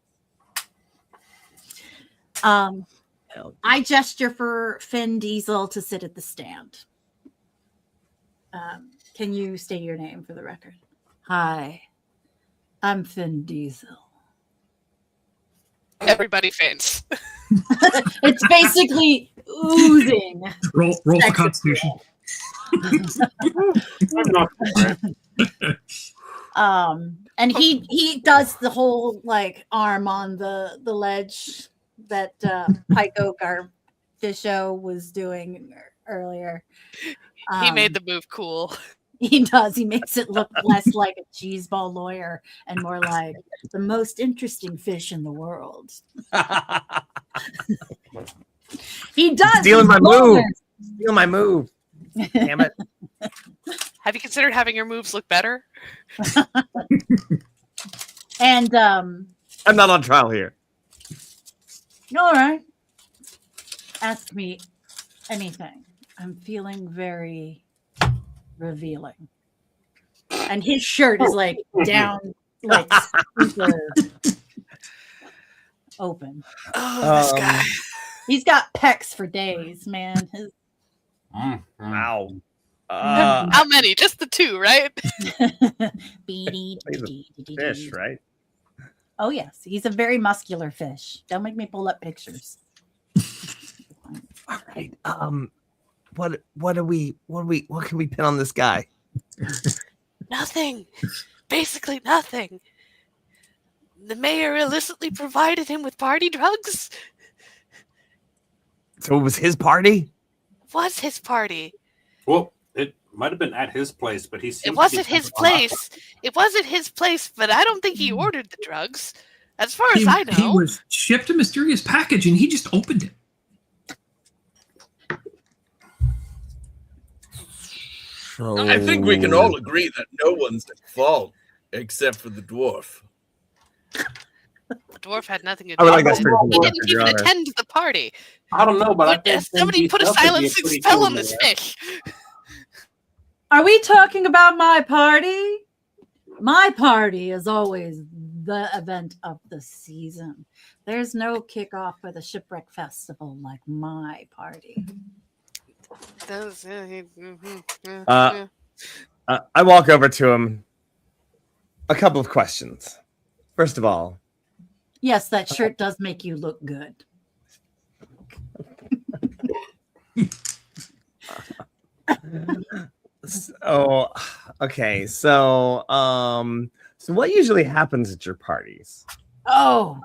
I gesture for Finn Diesel to sit at the stand. Can you state your name for the record? Hi, I'm Finn Diesel. Everybody faints. It's basically oozing. Roll for Sex Constitution. And he does the whole like arm on the ledge that Pico Garfisho was doing earlier. He made the move cool. He does. He makes it look less like a cheeseball lawyer and more like the most interesting fish in the world. He does. Stealing my He's move. golden. Steal my move. Damn it. Have you considered having your moves look better? And I'm not on trial here. All right. Ask me anything. I'm feeling very revealing. And his shirt is like down, like super open. Oh, this guy. He's got pecs for days, man. Wow. How many? Just the 2, right? Fish, right? Oh yes, he's a very muscular fish. Don't make me pull up pictures. All right. What can we pin on this guy? Nothing. Basically nothing. The mayor illicitly provided him with party drugs. So it was his party? Was his party. Well, it might have been at his place, but It wasn't his place. It wasn't his place, but I don't think he ordered the drugs. As far as I know. He was shipped a mysterious package and he just opened it. I think we can all agree that no one's at fault except for the dwarf. The dwarf had nothing to I do would like with that it. straight from He the didn't record, Your even Honor. attend the party. I don't know, but I think Somebody put a silencing spell on this fish. Are we talking about my party? My party is always the event of the season. There's no kickoff for the Shipwreck Festival like my party. I walk over to him. A couple of questions. First of all, Yes, that shirt does make you look good. so okay, so what usually happens at your parties? Oh,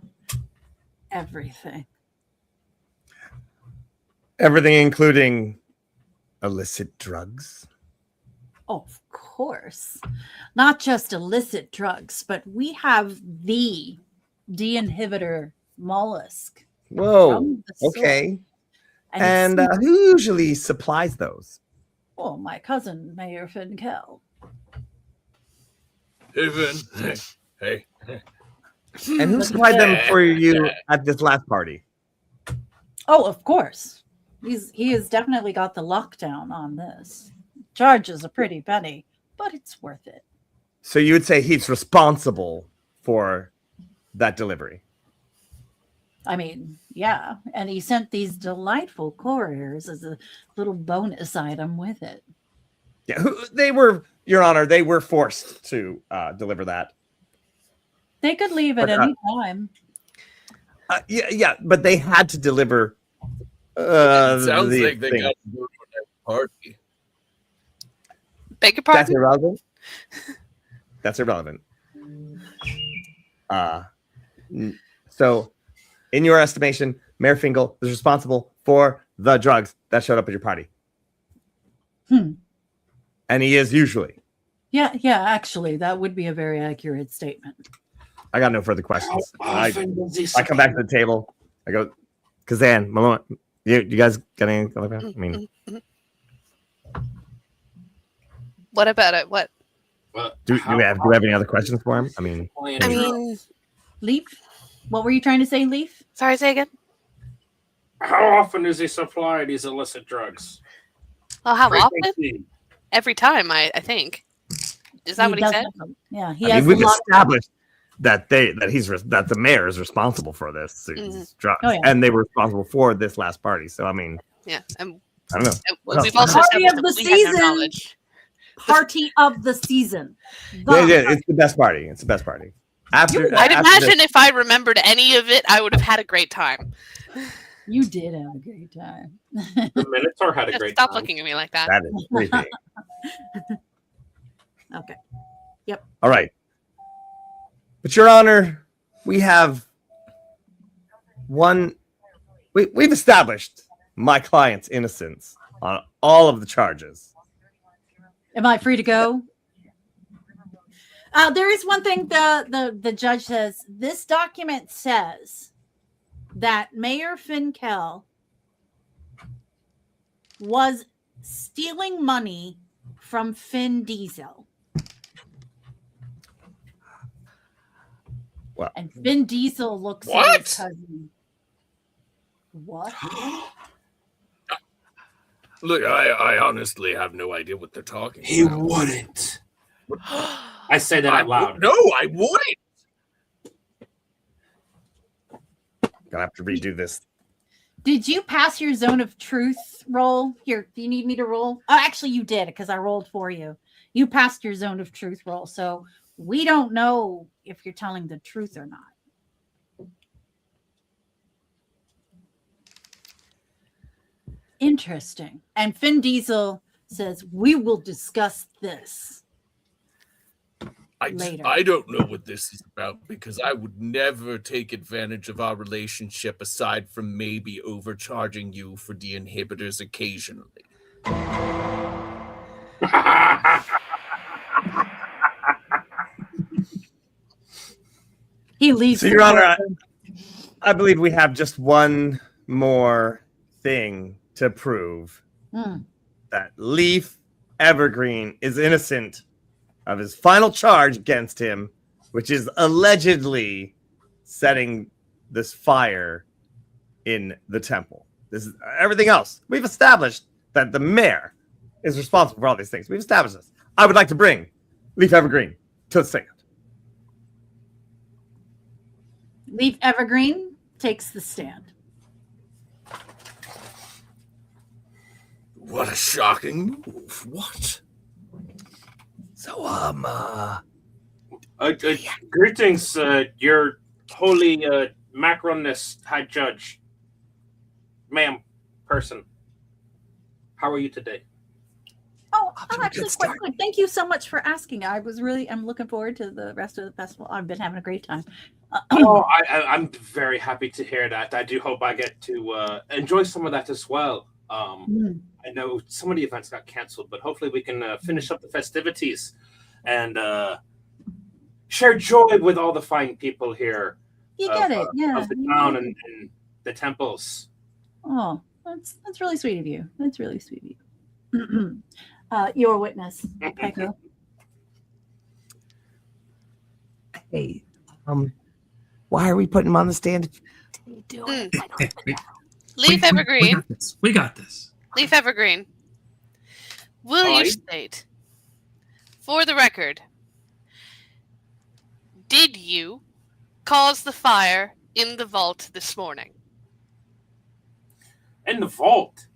everything. Everything including illicit drugs? Of course. Not just illicit drugs, but we have the de-inhibitor mollusk. Whoa. from the source. Okay. And, And it's- who usually supplies those? oh, my cousin, Mayor Finkel. Hey, Vin. Hey. And who supplied them for you at this last party? Oh, of course. He has definitely got the lockdown on this. Charges a pretty penny, but it's worth it. So you would say he's responsible for that delivery? I mean, yeah. And he sent these delightful couriers as a little bonus item with it. Yeah, they were, Your Honor, they were forced to deliver that. They could leave at But, any time. Yeah, but they had to deliver. It sounds the like they thing. got to go to that party. Beg your That's pardon? irrelevant. That's irrelevant. So, in your estimation, Mayor Finkel is responsible for the drugs that showed up at your party. And he is usually. Yeah, actually, that would be a very accurate statement. I got no further questions. I come back to the table. I go, Kazan, Malone, you guys got anything like that? I mean, What about it? What? do we have any other questions for him? I mean, I mean, Leaf? What were you trying to say, Leaf? sorry, say again. How often does he supply these illicit drugs? Oh, how often? Frequency. Every time, I think. Is that what he does said? have them. Yeah, he I has mean, we've a lot. established that the mayor is responsible for this these drugs, Oh, yeah. and they were responsible for this last party. So I mean, Yeah. And I don't know. we've also Party established of that the we had no season. knowledge. Party of the season. Yeah, it's the best party. It's the best party. After, I'd after imagine if I remembered any of it, I would have had a great time. You did have a great time. The Minotaur had a great Stop time. looking at me like that. that is creepy. Okay. All right, but Your Honor, we have one. We've established my client's innocence on all of the charges. Am I free to go? There is one thing the judge says. This document says that Mayor Finkel was stealing money from Finn Diesel. Well- And Finn Diesel looks at What? his cousin. What? Look, I honestly have no idea what they're talking He about. wouldn't. I say that out loud. No, I wouldn't. Gonna have to redo this. Did you pass your zone of truth roll? Here, do you need me to roll? Oh, actually, you did because I rolled for you. You passed your zone of truth roll. So we don't know if you're telling the truth or not. Interesting. And Finn Diesel says, we will discuss this later. I don't know what this is about because I would never take advantage of our relationship aside from maybe overcharging you for the inhibitors occasionally. He leaves. So, Your Honor, I believe we have just one more thing to prove that Leaf Evergreen is innocent of his final charge against him, which is allegedly setting this fire in the temple. This is everything else. We've established that the mayor is responsible for all these things. We've established this. I would like to bring Leaf Evergreen to the stand. Leaf Evergreen takes the stand. What a shocking move. What? So, Greetings, your holy macroness high judge, ma'am, person. How are you today? Oh, I'm actually quite good. Thank you so much for asking. I'm looking forward to the rest of the festival. I've been having a great time. I'm very happy to hear that. I do hope I get to enjoy some of that as well. I know some of the events got canceled, but hopefully we can finish up the festivities and share joy with all the fine people here. You get it, yeah. Of the town and the temples. Oh, that's really sweet of you. That's really sweet of you. Your witness, Echo. Hey, why are we putting him on the stand? Leaf Evergreen. We got this. Leaf Evergreen. Will you state, for the record, did you cause the fire in the vault this morning? In the vault?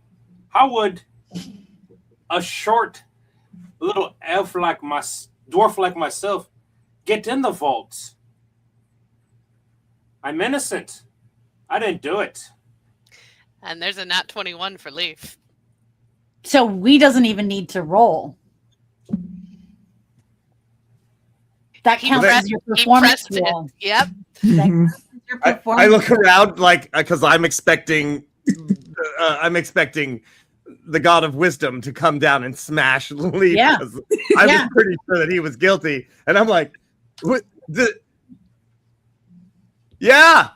How would a short little dwarf like myself get in the vault? I'm innocent. I didn't do it. And there's a nat 21 for Leaf. So we doesn't even need to roll. That counts as your performance roll. Yep. Your performance I look around because I'm expecting the god of wisdom to come down and smash Leaf. Yeah. I was pretty sure that he was guilty, and I'm like, what? Yeah,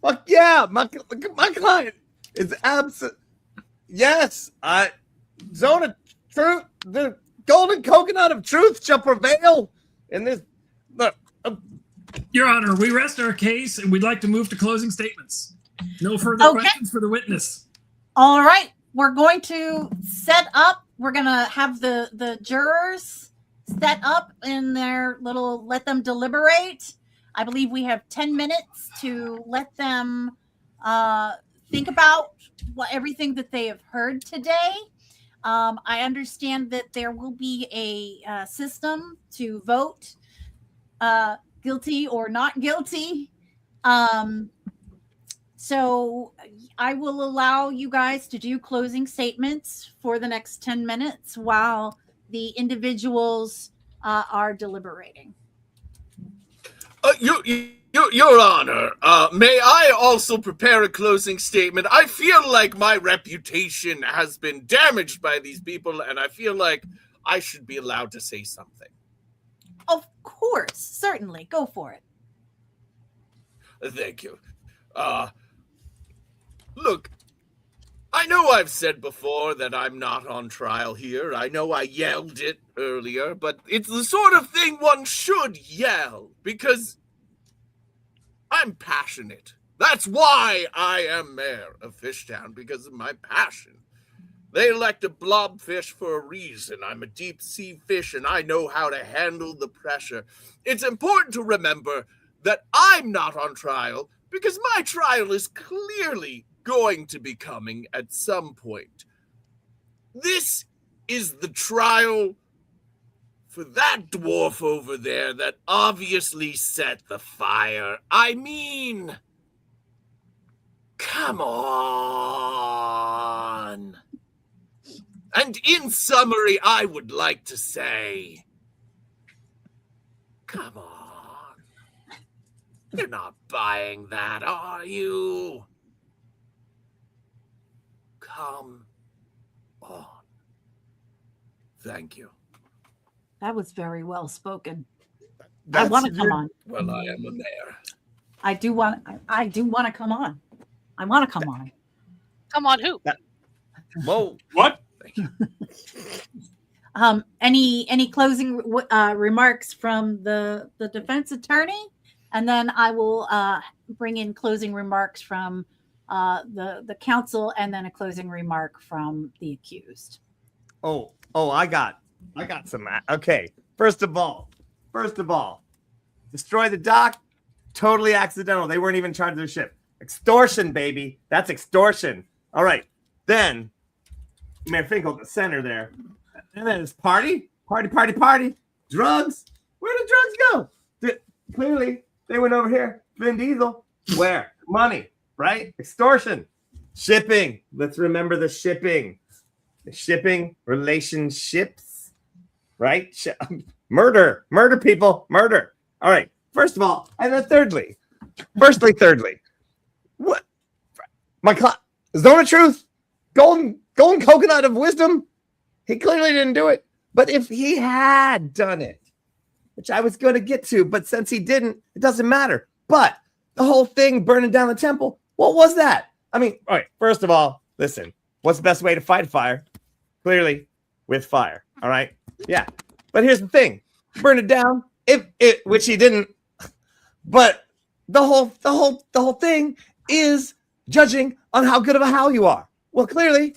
fuck yeah, my client is absent. Yes, zone of truth, the golden coconut of truth shall prevail in this. Your Honor, we rest our case and we'd like to move to closing statements. No further questions for the witness. All right. We're going to set up. We're going to have the jurors set up in their little, let them deliberate. I believe we have 10 minutes to let them think about everything that they have heard today. I understand that there will be a system to vote guilty or not guilty. So I will allow you guys to do closing statements for the next 10 minutes while the individuals are deliberating. Your Honor, may I also prepare a closing statement? I feel like my reputation has been damaged by these people, and I feel like I should be allowed to say something. Of course, certainly. Go for it. Thank you. Look, I know I've said before that I'm not on trial here. I know I yelled it earlier, but it's the sort of thing one should yell because I'm passionate That's why I am mayor of Fishtown, because of my passion. They elected blobfish for a reason. I'm a deep sea fish and I know how to handle the pressure. It's important to remember that I'm not on trial because my trial is clearly going to be coming at some point. This is the trial for that dwarf over there that obviously set the fire. I mean, come on. And in summary, I would like to say, come on. You're not buying that, are you? Come on. Thank you. That was very well spoken. I That's want to come on. Well, I am a mayor. I do want to come on. I want to come on. Come on, who? Whoa. What? Any closing remarks from the defense attorney, and then I will bring in closing remarks from the counsel, and then a closing remark from the accused. Oh, I got some. Okay. First of all, destroy the dock. Totally accidental. They weren't even in charge of their ship. Extortion, baby. That's extortion. All right. Then Mayor Finkel, the center there. And then it's party. Drugs. Where did drugs go? Clearly, they went over here. Vin Diesel. Where? Money, right? Extortion. Shipping. Let's remember the shipping. The shipping relationships, right? Murder, people, murder. All right. First of all, and then thirdly, what? My zone of truth, golden coconut of wisdom. He clearly didn't do it. But if he had done it, which I was going to get to, but since he didn't, it doesn't matter. But the whole thing burning down the temple, what was that? I mean, all right. First of all, listen. What's the best way to fight a fire? Clearly, with fire. All right. Yeah. But here's the thing: burn it down. Which he didn't. But the whole thing is judging on how good of a howl you are. Well, clearly,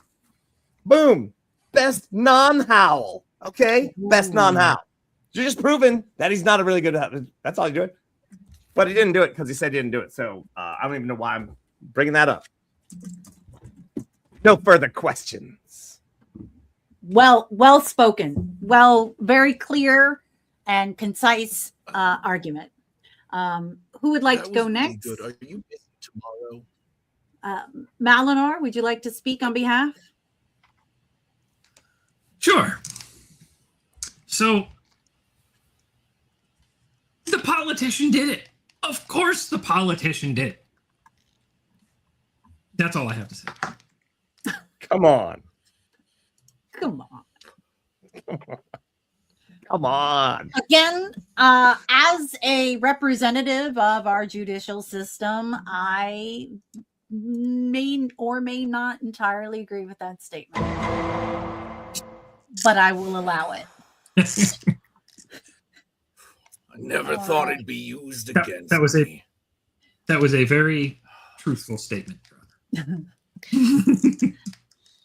boom, best non-howl. Okay, best non-howl. You're just proving that he's not a really good howl. That's all you're doing. But he didn't do it because he said he didn't do it. So I don't even know why I'm bringing that up. No further questions. Well spoken. Very clear and concise argument. Who would like to go next? Good. Are you busy tomorrow? Malinar, would you like to speak on behalf? Sure. So the politician did it. Of course the politician did it. That's all I have to say. Come on. Come on. Come on. Again, as a representative of our judicial system, I may or may not entirely agree with that statement, but I will allow it. I never thought it'd be used against me. That was a very truthful statement, brother.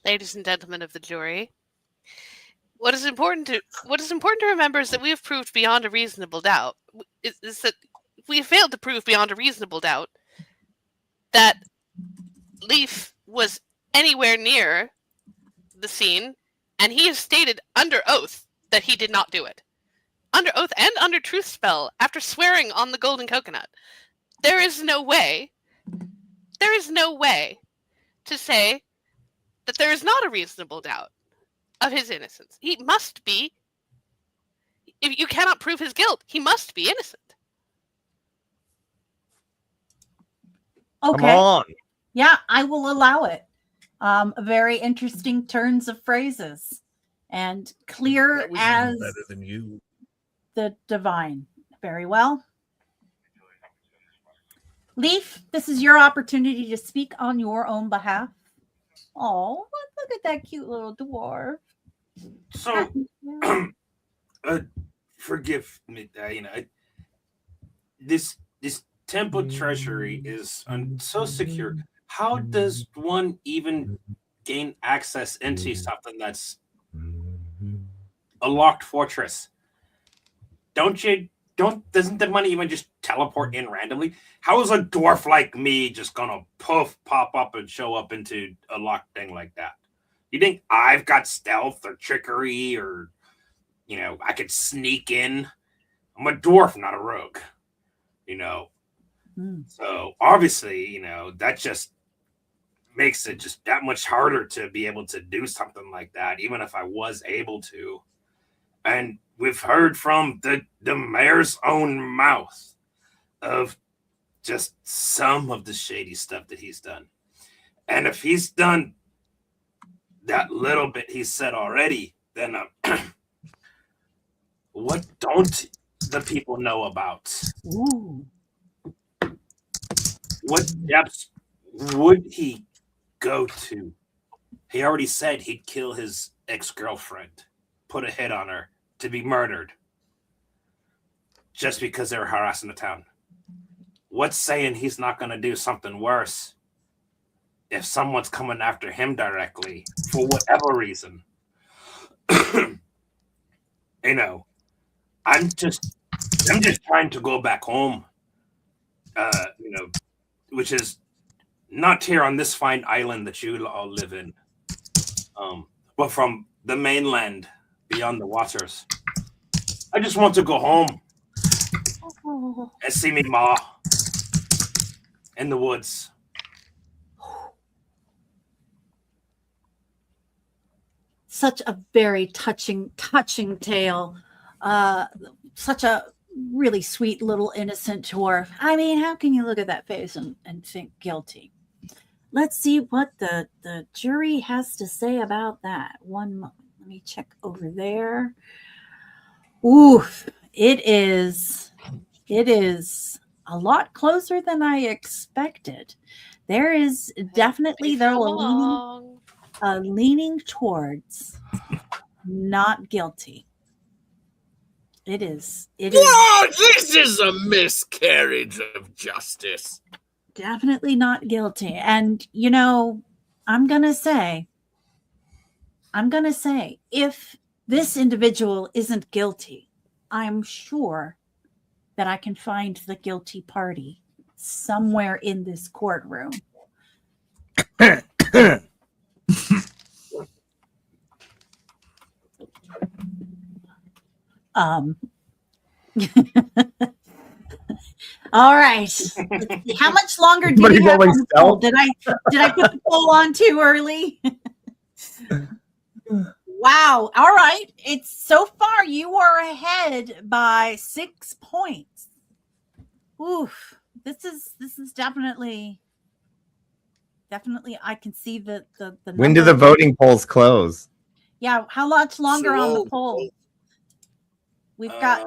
Ladies and gentlemen of the jury, what is important to remember is that we have proved beyond a reasonable doubt is that we have failed to prove beyond a reasonable doubt that Leaf was anywhere near the scene, and he has stated under oath that he did not do it. Under oath and under truth spell, after swearing on the golden coconut. There is no way to say that there is not a reasonable doubt of his innocence. He must be. If you cannot prove his guilt, he must be innocent. Okay. Come on. Yeah, I will allow it. Very interesting turns of phrases and clear That was as better than you. the divine. Very well. Leaf, this is your opportunity to speak on your own behalf. Oh, look at that cute little dwarf. So, forgive me. This temple treasury is so secure. How does one even gain access into something that's a locked fortress? Doesn't the money even just teleport in randomly? How is a dwarf like me just gonna pop up and show up into a locked thing like that? You think I've got stealth or trickery, or I could sneak in? I'm a dwarf, not a rogue. So obviously, that just makes it just that much harder to be able to do something like that, even if I was able to. And we've heard from the mayor's own mouth of just some of the shady stuff that he's done. And if he's done that little bit he said already, then what don't the people know about? Ooh. What depths would he go to? He already said he'd kill his ex-girlfriend, put a hit on her to be murdered just because they were harassing the town. What's saying he's not going to do something worse if someone's coming after him directly for whatever reason? I'm just trying to go back home, which is not here on this fine island that you all live in, but from the mainland beyond the waters. I just want to go home and see me ma in the woods. Such a very touching tale. Such a really sweet little innocent dwarf. I mean, how can you look at that face and think guilty? Let's see what the jury has to say about that. One moment. Let me check over there. Ooh, it is a lot closer than I expected. There is definitely, though, a leaning towards not guilty. It is. Whoa, this is a miscarriage of justice. Definitely not guilty. And, I'm going to say, if this individual isn't guilty, I'm sure that I can find the guilty party somewhere in this courtroom. All right. How much longer do you have on the poll? Did I put the poll on too early? Wow. All right. It's so far you are ahead by 6 points. Oof. This is definitely I can see the When do the voting polls close? Yeah, how much longer on the poll? We've got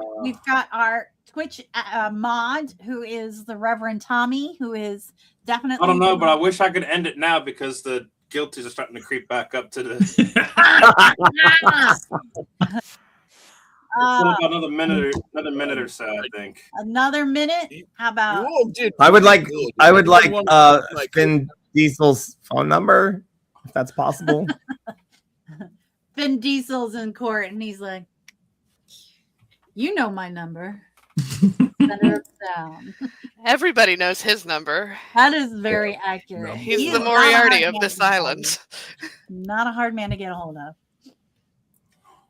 our Twitch mod, who is the Reverend Tommy, who is definitely. I don't know, but I wish I could end it now because the guilties are starting to creep back up to the. Another minute or so, I think. Another minute? How about? I would like Vin Diesel's phone number, if that's possible. Vin Diesel's in court, and he's like, "You know my number." Center of sound. Everybody knows his number. That is very accurate. He's the Moriarty of this island. Not a hard man to get a hold of.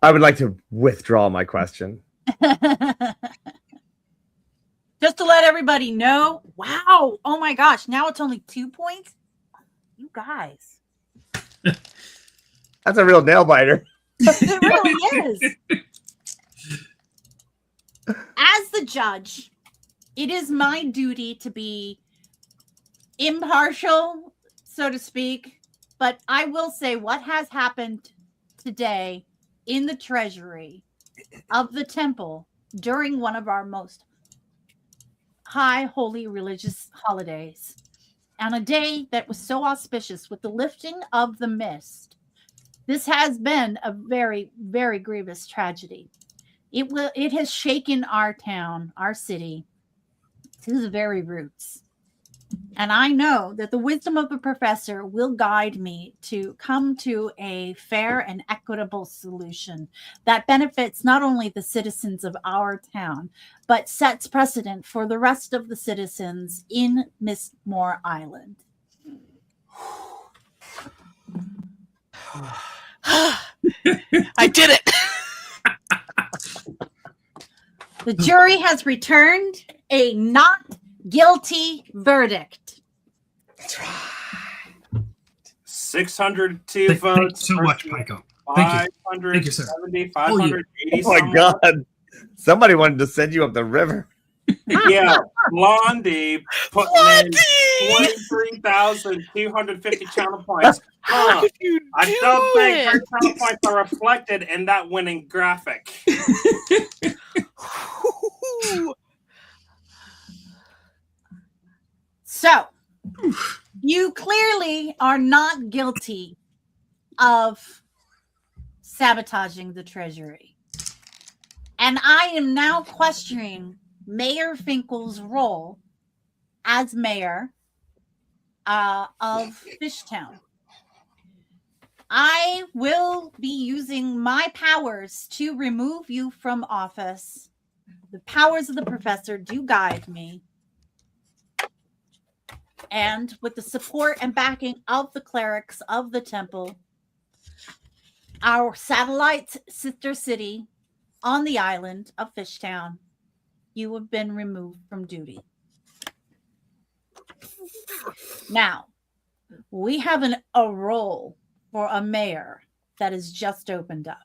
I would like to withdraw my question. Just to let everybody know. Wow. Oh my gosh. Now it's only 2 points. You guys. That's a real nail biter. It really is. As the judge, it is my duty to be impartial, so to speak. But I will say what has happened today in the treasury of the temple during one of our most high holy religious holidays, on a day that was so auspicious with the lifting of the mist. This has been a very, very grievous tragedy. It has shaken our town, our city, to the very roots. And I know that the wisdom of the professor will guide me to come to a fair and equitable solution that benefits not only the citizens of our town, but sets precedent for the rest of the citizens in Mystmore Island. I did it. The jury has returned a not guilty verdict. 602 Thank you votes. so much, Pico. Thank you. Thank you, sir. 570, Oh, 580. Oh my God. Somebody wanted to send you up the river. Yeah, Blondie putting Blondie! in 23,250 channel points. How could you do I don't think her it? channel points are reflected in that winning graphic. So, you clearly are not guilty of sabotaging the treasury. And I am now questioning Mayor Finkel's role as mayor of Fishtown. I will be using my powers to remove you from office. The powers of the professor do guide me. And with the support and backing of the clerics of the temple, our satellite sister city on the island of Fishtown, you have been removed from duty. Now, we have a role for a mayor that has just opened up.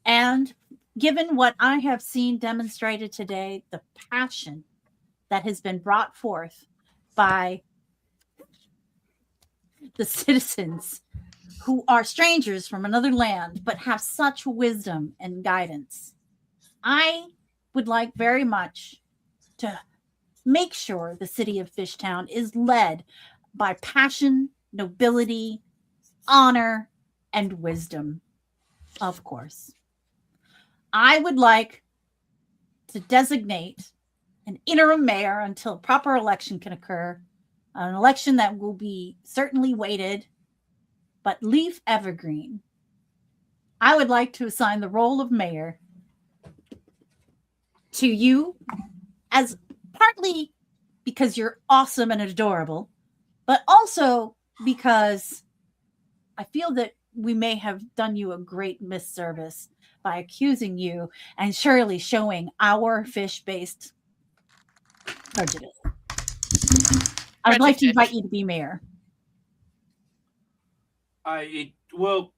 And given what I have seen demonstrated today, the passion that has been brought forth by the citizens who are strangers from another land but have such wisdom and guidance, I would like very much to make sure the city of Fishtown is led by passion, nobility, honor, and wisdom, of course. I would like to designate an interim mayor until proper election can occur, an election that will be certainly weighted, but leaf evergreen. I would like to assign the role of mayor to you, as partly because you're awesome and adorable, but also because I feel that we may have done you a great misservice by accusing you and surely showing our fish-based prejudice. I would like to invite you to be mayor. I will,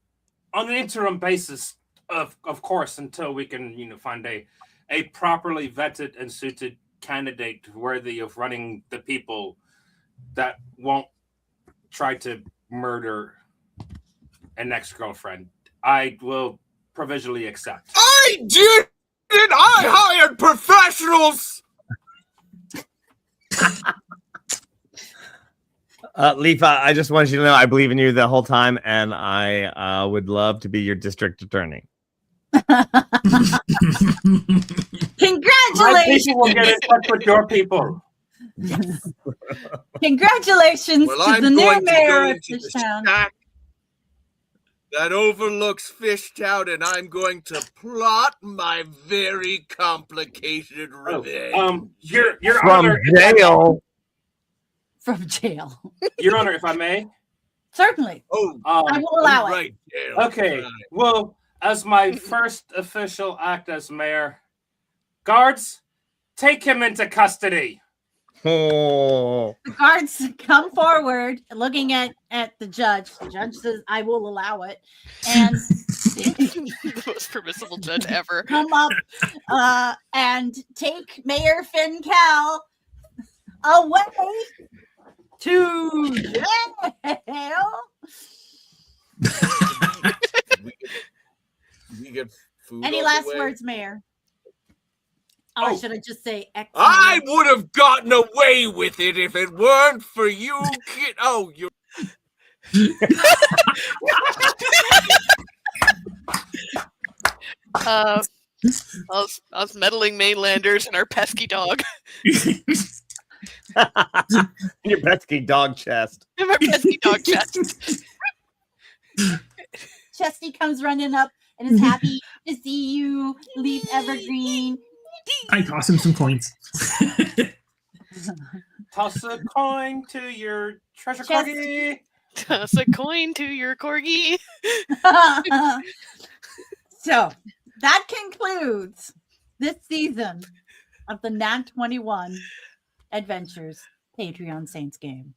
on an interim basis, of course, until we can, find a properly vetted and suited candidate worthy of running the people that won't try to murder an ex-girlfriend. I will provisionally accept. I did it! I hired professionals! Leaf, I just want you to know I believe in you the whole time, and I would love to be your district attorney. Congratulations! My people will get in touch with your people. Congratulations Well, to the new mayor of Fishtown. That overlooks Fishtown, and I'm going to plot my very complicated revenge. Your From Honor, jail. From jail. Your Honor, if I may. Certainly. I will allow it. Right, jail. Okay. Right. Well, as my first official act as mayor, guards, take him into custody. Oh. The guards come forward looking at the judge. The judge says, I will allow it. And The most permissible judge ever. come up and take Mayor Fincal away to jail. We get food Any on the last way? words, Mayor? Or should I just say excellent? I would have gotten away with it if it weren't for you. You're. Us meddling mainlanders and our pesky dog. Your pesky dog chest. And our pesky dog chest. Chesty comes running up and is happy to see you, Leaf Evergreen. I toss him some coins. Toss a coin to your treasure Chest. corgi. Toss a coin to your corgi. So that concludes this season of the Nat 21 Adventures Patreon Saints game.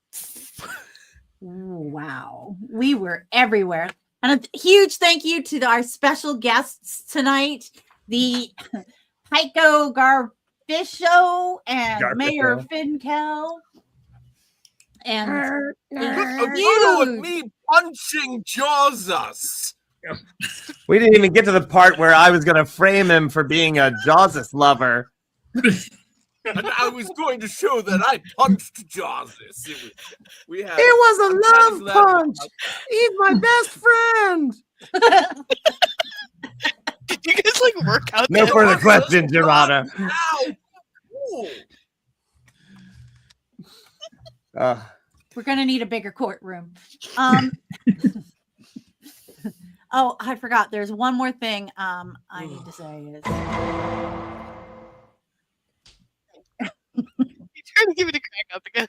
Wow. We were everywhere. And a huge thank you to our special guests tonight, the Heiko Garfisho and Mayor Finkel. And A photo of me punching Jaws. We didn't even get to the part where I was going to frame him for being a Jaws lover. And I was going to show that I punched Jaws. We had. It was a I'm love punch. He's my best friend. Did you guys like work out? No that? further questions, Your Honor. Ow. we're going to need a bigger courtroom. Oh, I forgot. There's one more thing I need to say is Trying to give it a crack up again.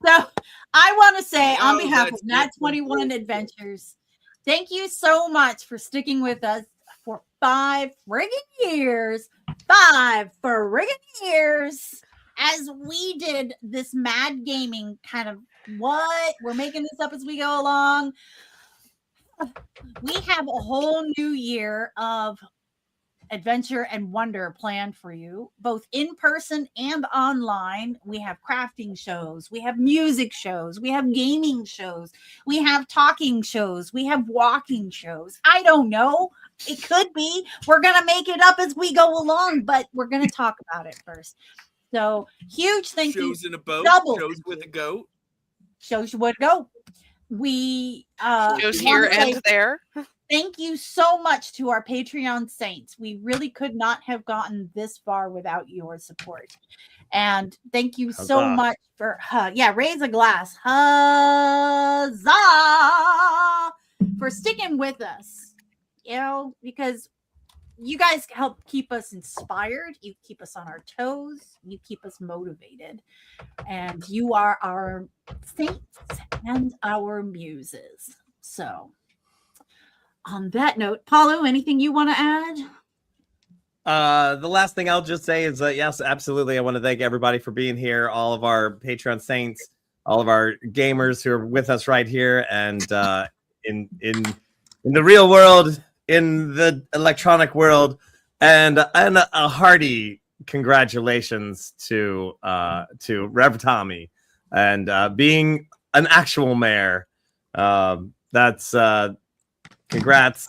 so I want to say on Oh, behalf of that's Nat good. 21 Adventures, thank you so much for sticking with us for 5 friggin' years. 5 friggin' years as we did this mad gaming kind of what? We're making this up as we go along. We have a whole new year of adventure and wonder planned for you, both in person and online. We have crafting shows, we have music shows, we have gaming shows, we have talking shows, we have walking shows. I don't know. It could be. We're going to make it up as we go along, but we're going to talk about it first. So huge thank you. Shows in a boat. Double. Shows with a goat. Shows you where to go. We Goes wanna here say and there. thank you so much to our Patreon saints. We really could not have gotten this far without your support. And thank you so Huzzah. much for raise a glass. Huzzah for sticking with us. You know, because you guys help keep us inspired, you keep us on our toes, you keep us motivated. And you are our saints and our muses. So on that note, Paulo, anything you want to add? The last thing I'll just say is that yes, absolutely. I want to thank everybody for being here, all of our Patreon saints, all of our gamers who are with us right here, and in the real world, in the electronic world, and a hearty congratulations to Rev Tommy and being an actual mayor. That's congrats.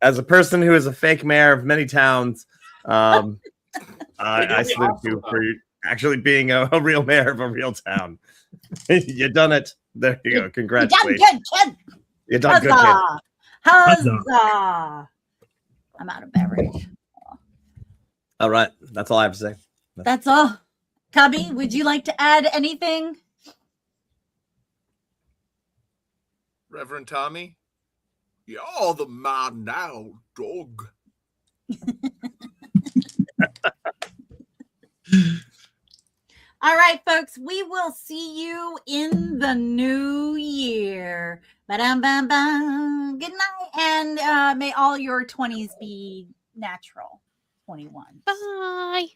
As a person who is a fake mayor of many towns, I salute you for actually being a real mayor of a real town. You done it. There you go. Congratulations. You done good, kid. You done good, kid. Huzzah. Huzzah. I'm out of beverage. All right. That's all I have to say. That's all. Cubby, would you like to add anything? Reverend Tommy, you're the man now, dog. All right, folks, we will see you in the new year. Ba-dum-bum-bum. Good night, and may all your 20s be natural. 21. Bye.